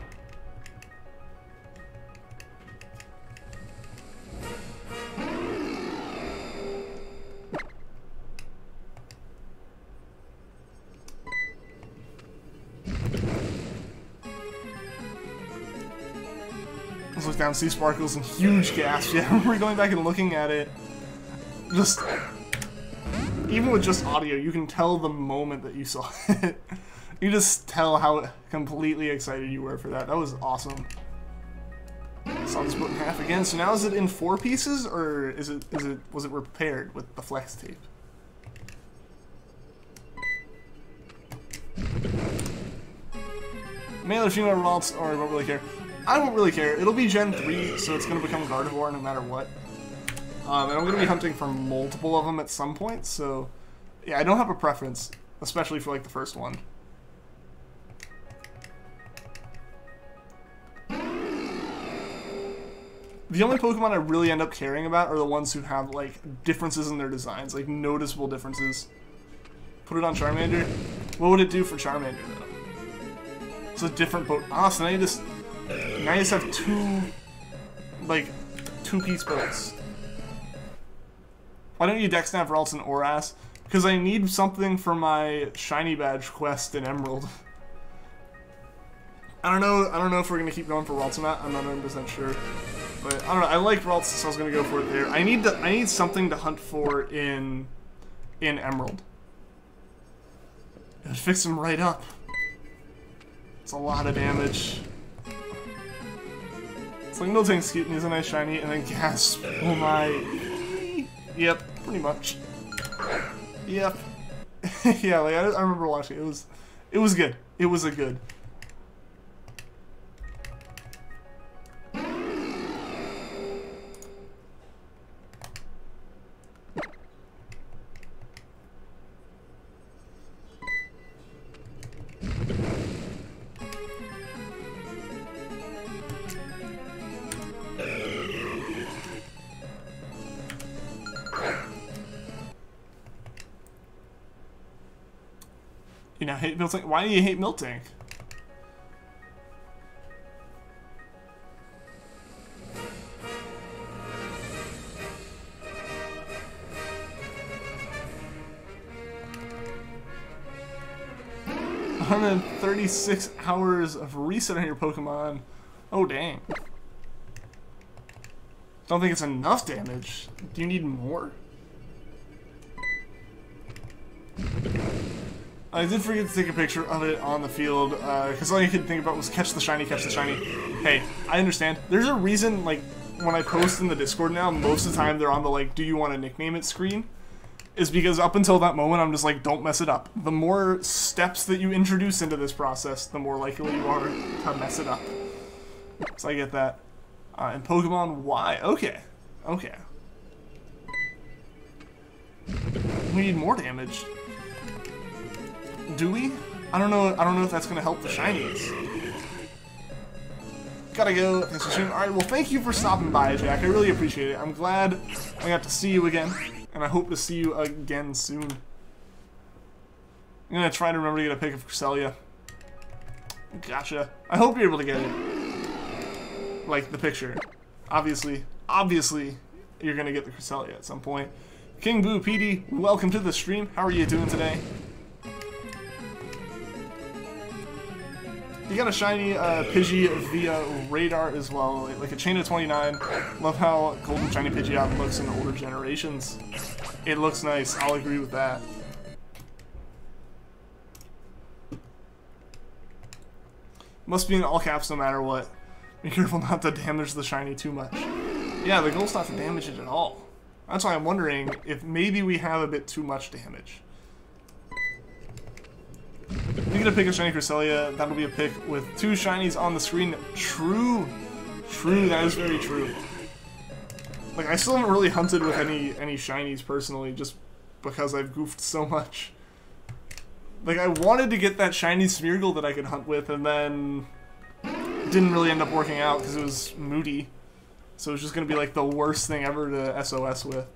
S1: Let's look down, see Sparkles and huge gasps. Yeah, I remember going back and looking at it. Just, even with just audio, you can tell the moment that you saw it. You just tell how completely excited you were for that. That was awesome. Saw this split in half again. So now is it in 4 pieces, or was it repaired with the flex tape? Male or female Ralts, or I won't really care. I won't really care. It'll be Gen 3, so it's going to become Gardevoir no matter what. And I'm going to be hunting for multiple of them at some point, so yeah, I don't have a preference, especially for like the first one. The only Pokemon I really end up caring about are the ones who have like differences in their designs, like noticeable differences. Put it on Charmander. What would it do for Charmander though? It's a different boat. Ah, so now you just have two, like, 2-piece boats. Why don't you Dex Nav Ralts and Oras? Because I need something for my Shiny Badge quest in Emerald. I don't know if we're gonna keep going for Ralts or not. I'm not 100% sure. But I don't know. I like Ralts, so I was gonna go for it there. I need something to hunt for in Emerald. It would fix him right up. It's a lot of damage. It's like Miltank's cute and he's a nice shiny, and then Gasp. Oh my. Yep, pretty much. Yep. Yeah, like I remember watching it. It was good. It was a good. You now hate Miltank? Why do you hate Miltank? $136 hours of reset on your Pokemon. Oh dang. Don't think it's enough damage. Do you need more? I did forget to take a picture of it on the field, because all you could think about was catch the shiny, catch the shiny. Hey, I understand. There's a reason, like, when I post in the Discord now, most of the time they're on the, like, do you want to nickname it screen? Is because up until that moment, I'm just like, don't mess it up. The more steps that you introduce into this process, the more likely you are to mess it up. So I get that. And Pokemon Y. Okay. Okay. We need more damage. Do we? I don't know if that's gonna help the shinies. Gotta go. Thanks for streaming. Alright, well thank you for stopping by, Jack. I really appreciate it. I'm glad I got to see you again. And I hope to see you again soon. I'm gonna try to remember to get a pic of Cresselia. Gotcha. I hope you're able to get it. Like, the picture. Obviously, you're gonna get the Cresselia at some point. King Boo PD, welcome to the stream. How are you doing today? You got a shiny Pidgey via Radar as well, like a chain of 29. Love how Golden Shiny Pidgeot looks in the older generations. It looks nice, I'll agree with that. Must be in all caps no matter what. Be careful not to damage the shiny too much. Yeah, the goal's not to damage it at all. That's why I'm wondering if maybe we have a bit too much damage. If you get a pick of Shiny Cresselia, that'll be a pick with 2 shinies on the screen. True. True, that is very true. Like, I still haven't really hunted with any shinies personally, just because I've goofed so much. Like, I wanted to get that shiny Smeargle that I could hunt with, and then it didn't really end up working out because it was moody. So it was just going to be like the worst thing ever to SOS with.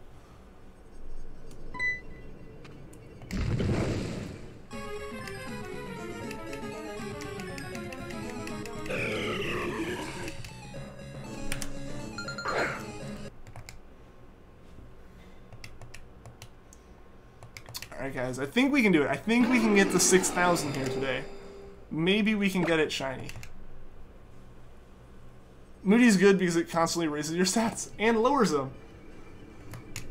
S1: Alright guys, I think we can do it. I think we can get to 6,000 here today. Maybe we can get it shiny. Moody's good because it constantly raises your stats and lowers them.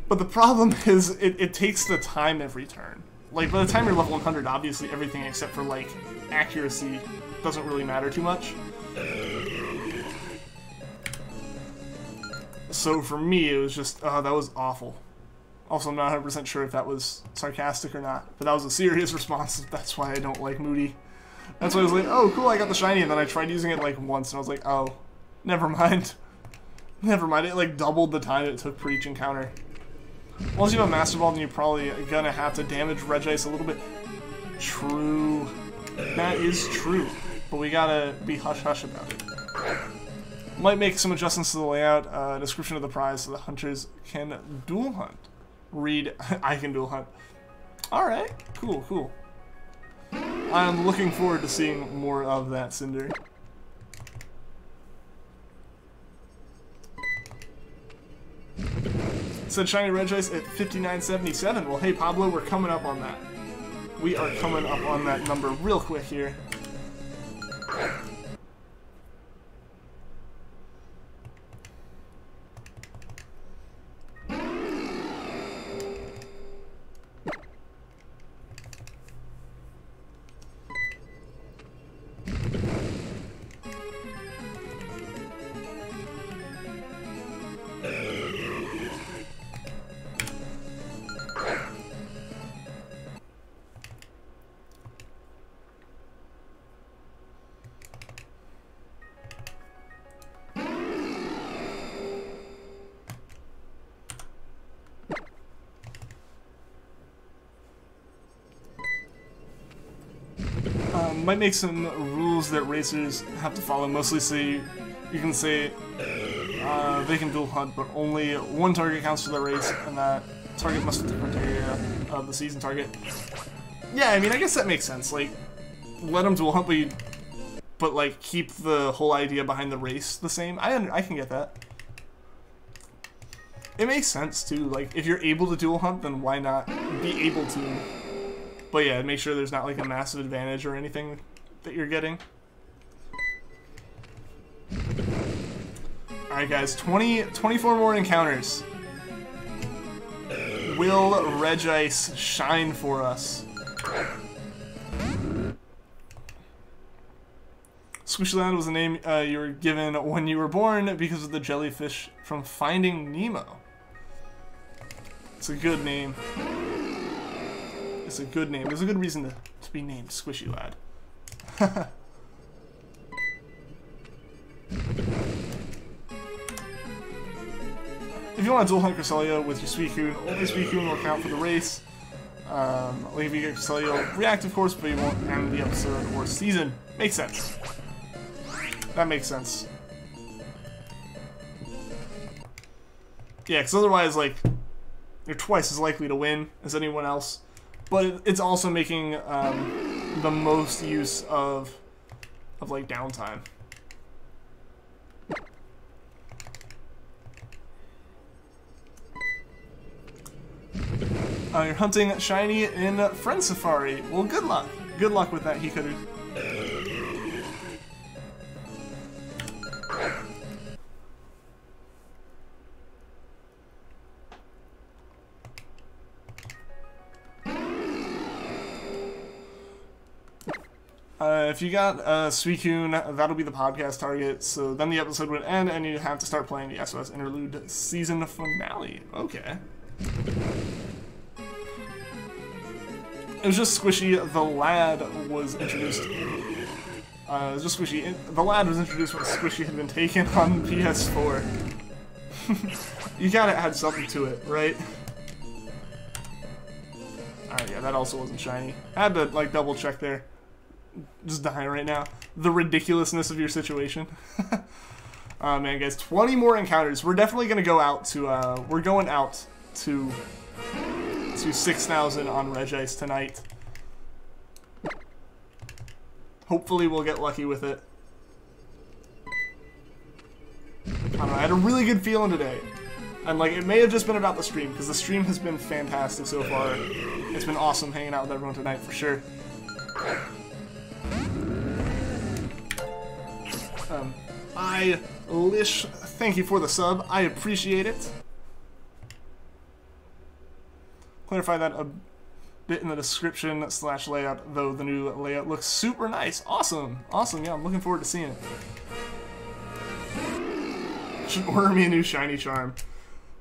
S1: But the problem is it takes the time every turn. Like, by the time you're level 100, obviously everything except for, like, accuracy doesn't really matter too much. So for me, it was just, that was awful. Also, I'm not 100% sure if that was sarcastic or not, but that was a serious response. That's why I don't like Moody. That's why I was like, oh, cool, I got the shiny, and then I tried using it, like, once, and I was like, oh, never mind. Never mind, it, like, doubled the time it took per each encounter. Once you have a Master Ball, then you're probably gonna have to damage Regice a little bit. True. That is true. But we gotta be hush-hush about it. Might make some adjustments to the layout, description of the prize so the hunters can dual hunt. Read, I can dual hunt. Alright, cool, cool. I'm looking forward to seeing more of that, Cinder. Said shiny Regice at 59.77. Well, hey Pablo, we're coming up on that. We are coming up on that number real quick here. might make some rules that racers have to follow, mostly so you can say they can dual hunt, but only one target counts for the race, and that target must fit the criteria of the season target. Yeah, I mean, I guess that makes sense. Like, let them dual hunt, but like, keep the whole idea behind the race the same. I can get that. It makes sense, too. Like, if you're able to dual hunt, then why not be able to? But yeah, make sure there's not, like, a massive advantage or anything that you're getting. Alright, guys. 24 more encounters. Will Regice shine for us? Squishland was the name you were given when you were born because of the jellyfish from Finding Nemo. It's a good name. It's a good name. There's a good reason to be named Squishy Lad. If you want to dual hunt Cresselia with your Suicune, only Suicune will count for the race. Leaving your Cresselia will react, of course, but you won't end the episode or season. Makes sense. That makes sense. Yeah, because otherwise, like, you're twice as likely to win as anyone else. But it's also making the most use of like, downtime. You're hunting Shiny in Friend Safari. Well, good luck. Good luck with that, Hikaru. If you got Suicune, that'll be the podcast target, so then the episode would end and you have to start playing the SOS Interlude season finale. Okay. It was just Squishy. The Lad was introduced. It was just Squishy. The Lad was introduced when Squishy had been taken on PS4. You gotta add something to it, right? Alright, yeah, that also wasn't shiny. I had to, like, double check there. Just dying right now. The ridiculousness of your situation. Oh man, guys, 20 more encounters. We're definitely gonna go out to, we're going out to 6,000 on Regice tonight. Hopefully we'll get lucky with it. I don't know, I had a really good feeling today. And like, it may have just been about the stream, because the stream has been fantastic so far. It's been awesome hanging out with everyone tonight, for sure. Lish, thank you for the sub. I appreciate it. Clarify that a bit in the description / layout, though the new layout looks super nice. Awesome. Awesome, yeah, I'm looking forward to seeing it. Should order me a new shiny charm.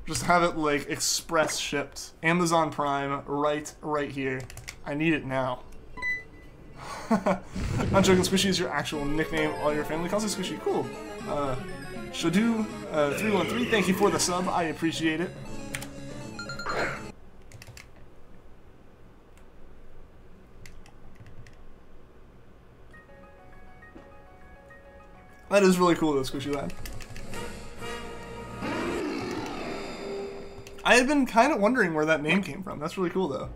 S1: Just have it, like, express shipped. Amazon Prime, right here. I need it now. Not joking, Squishy is your actual nickname. All your family calls you Squishy. Cool. Shadu 313, thank you for the sub. I appreciate it. That is really cool though, Squishy Lad. I had been kind of wondering where that name came from. That's really cool though.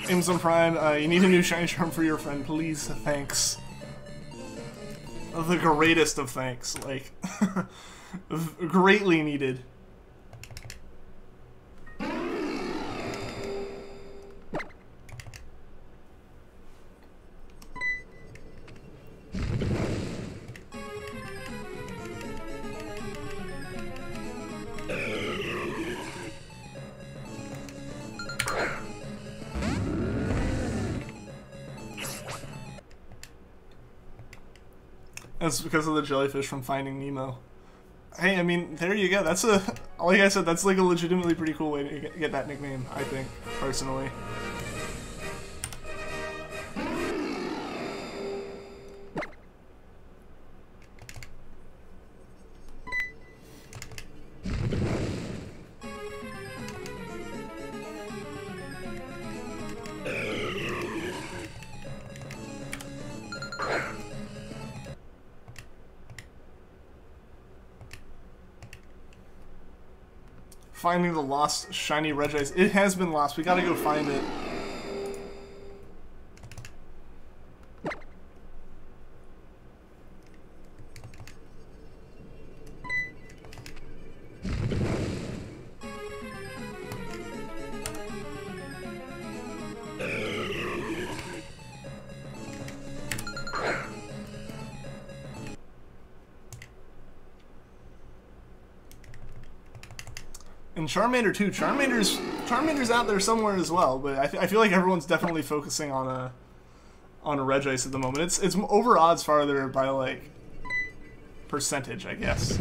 S1: Amazon Prime, you need a new shiny charm for your friend, please. Thanks. The greatest of thanks, like, greatly needed. That's because of the jellyfish from Finding Nemo. Hey, I mean, there you go. That's a, like I said, that's like a legitimately pretty cool way to get that nickname, I think, personally. Finding the lost shiny Regice. It has been lost. We gotta go find it. And Charmander too. Charmander's out there somewhere as well, but I feel like everyone's definitely focusing on a Regice at the moment. It's over odds farther by like percentage, I guess.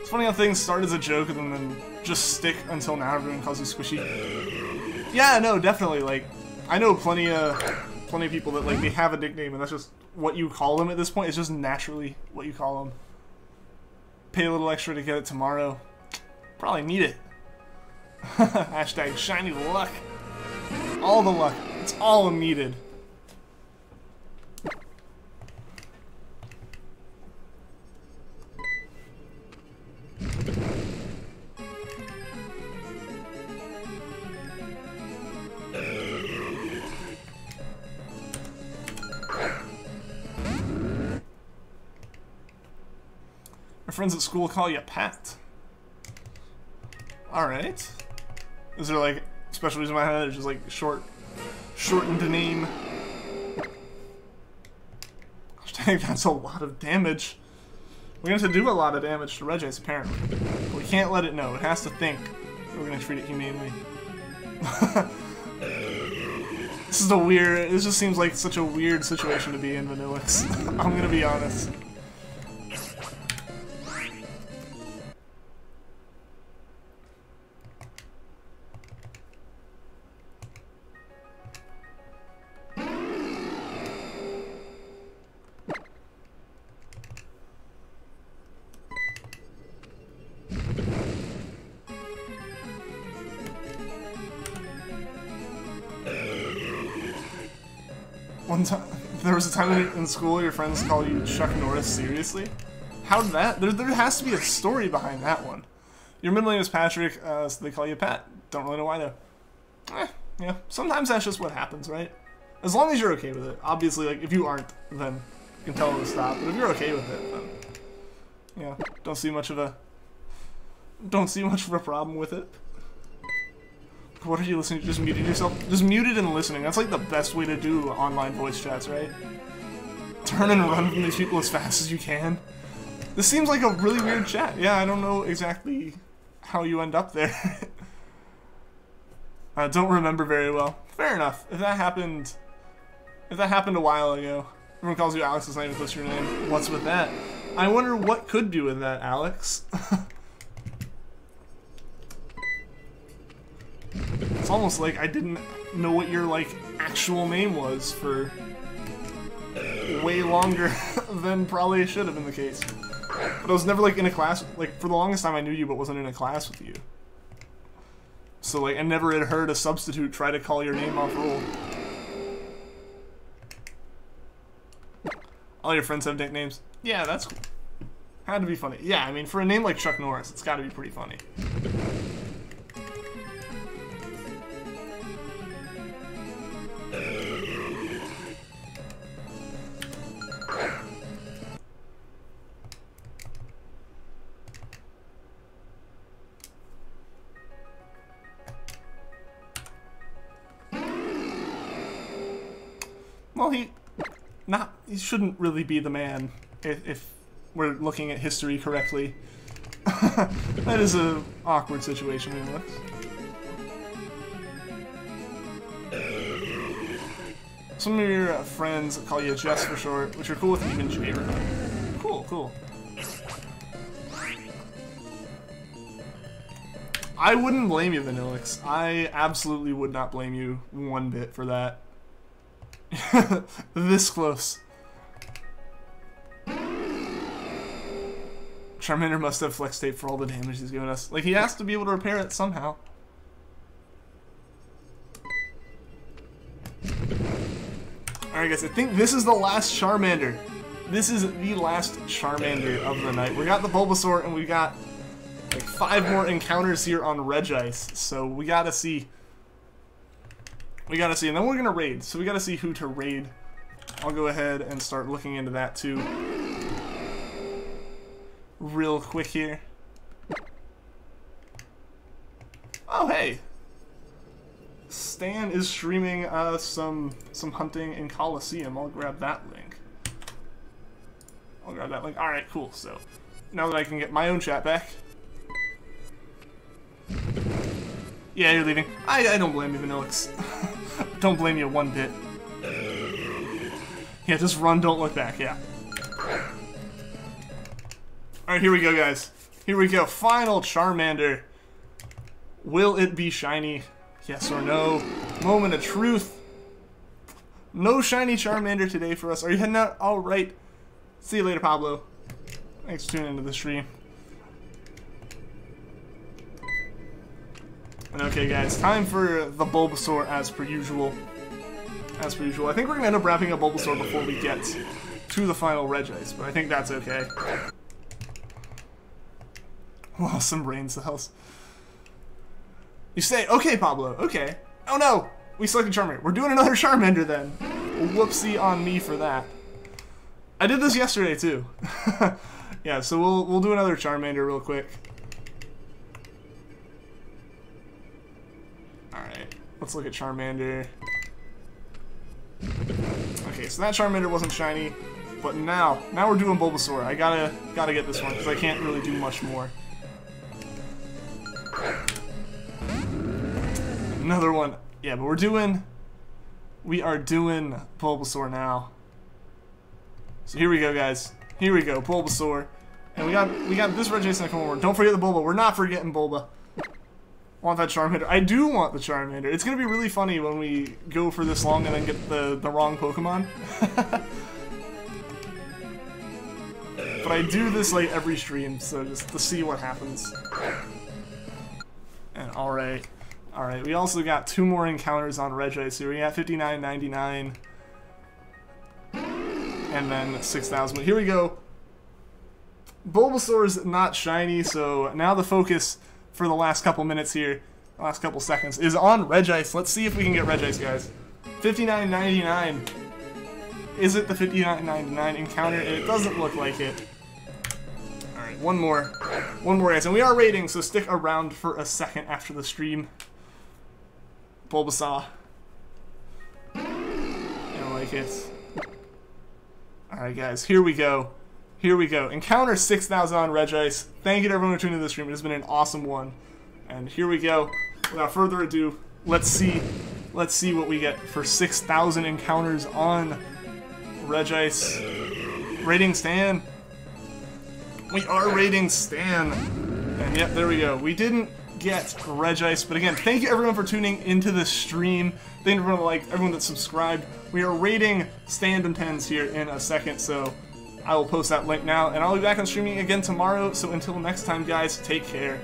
S1: It's funny how things start as a joke and then just stick until now. Everyone calls you Squishy. Yeah, no, definitely. Like, I know plenty of people that like they have a nickname and that's just what you call them at this point. It's just naturally what you call them. Pay a little extra to get it tomorrow. Probably need it. Hashtag shiny luck. All the luck. It's all needed. Our friends at school call you Pat. Alright. Is there like special reason behind that? Or just like shortened the name? Hashtag that's a lot of damage. We're going to have to do a lot of damage to Regice apparently. But we can't let it know. It has to think. We're going to treat it humanely. This just seems like such a weird situation to be in, Vanillix. I'm going to be honest. There was a time in school your friends call you Chuck Norris, seriously? How did that? There has to be a story behind that one. Your middle name is Patrick, so they call you Pat. Don't really know why though. Yeah, sometimes that's just what happens, right? As long as you're okay with it. Obviously, like, if you aren't, then you can tell them to stop. But if you're okay with it, then, yeah, don't see much of a problem with it. What are you listening to? Just muted yourself? Just muted and listening. That's like the best way to do online voice chats, right? Turn and run from these people as fast as you can. This seems like a really weird chat. Yeah, I don't know exactly how you end up there. I don't remember very well. Fair enough. If that happened a while ago, everyone calls you Alex, it's not even close to your name. What's with that? I wonder what could do with that, Alex. It's almost like I didn't know what your, like, actual name was for way longer than probably should have been the case. But I was never, like, in a class, like, for the longest time I knew you, but wasn't in a class with you. So, like, I never had heard a substitute try to call your name off roll. All your friends have nicknames? Yeah, that's cool. Had to be funny. Yeah, I mean, for a name like Chuck Norris, it's gotta be pretty funny. Well, he shouldn't really be the man if we're looking at history correctly. That is an awkward situation, anyway. Some of your friends call you Jess for short, which you're cool with, even Jaber. Cool, cool. I wouldn't blame you, Vanillix. I absolutely would not blame you one bit for that. This close. Charmander must have flex tape for all the damage he's given us. Like, he has to be able to repair it somehow. Alright guys, I think this is the last Charmander. This is the last Charmander of the night. We got the Bulbasaur and we got Like 5 more encounters here on Regice, so we gotta see. We gotta see, and then we're gonna raid, so we gotta see who to raid. I'll go ahead and start looking into that too. Real quick here. Oh, hey! Stan is streaming some hunting in Coliseum. I'll grab that link. Alright, cool. So, now that I can get my own chat back. Yeah, you're leaving. I don't blame you, Vanillix. Don't blame you one bit. Yeah, just run, don't look back, yeah. Alright, here we go, guys. Here we go. Final Charmander. Will it be shiny? Yes or no? Moment of truth. No shiny Charmander today for us. Are you heading out? Alright. See you later, Pablo. Thanks for tuning into the stream. And okay, guys, time for the Bulbasaur as per usual. As per usual. I think we're going to end up wrapping up Bulbasaur before we get to the final Regice, but I think that's okay. Wow, some brain cells. You say, okay, Pablo, okay. Oh no! We selected Charmander. We're doing another Charmander then. Whoopsie on me for that. I did this yesterday too. Yeah, so we'll do another Charmander real quick. Alright, let's look at Charmander. Okay, so that Charmander wasn't shiny, but now we're doing Bulbasaur. I gotta get this one because I can't really do much more. Another one. Yeah, but we are doing Bulbasaur now. So here we go, guys. Here we go, Bulbasaur. And we got this Regice in a couple more. Don't forget the Bulba. We're not forgetting Bulba. Want that Charmander. I do want the Charmander. It's gonna be really funny when we go for this long and then get the wrong Pokemon. But I do this like every stream, so just to see what happens. And alright. Alright, we also got 2 more encounters on Regice here. We got 59.99 and then 6,000. But here we go. Bulbasaur's not shiny, so now the focus for the last couple minutes here, the last couple seconds, is on Regice. Let's see if we can get Regice, guys. 59.99. Is it the 59.99 encounter? It doesn't look like it. Alright, one more, guys. And we are raiding, so stick around for a second after the stream. Bulbasaur. I don't like it. Alright, guys, here we go. Here we go. Encounter 6,000 on Regice. Thank you to everyone who tuned into the stream. It has been an awesome one. And here we go. Without further ado, let's see what we get for 6,000 encounters on Regice. Rating Stan. We are rating Stan. And yep, there we go. We didn't get Regice, but again, thank you everyone for tuning into this stream. Thank you everyone everyone that subscribed. We are rating Stand and Tens here in a second, so I will post that link now, and I'll be back on streaming again tomorrow. So until next time, guys, take care.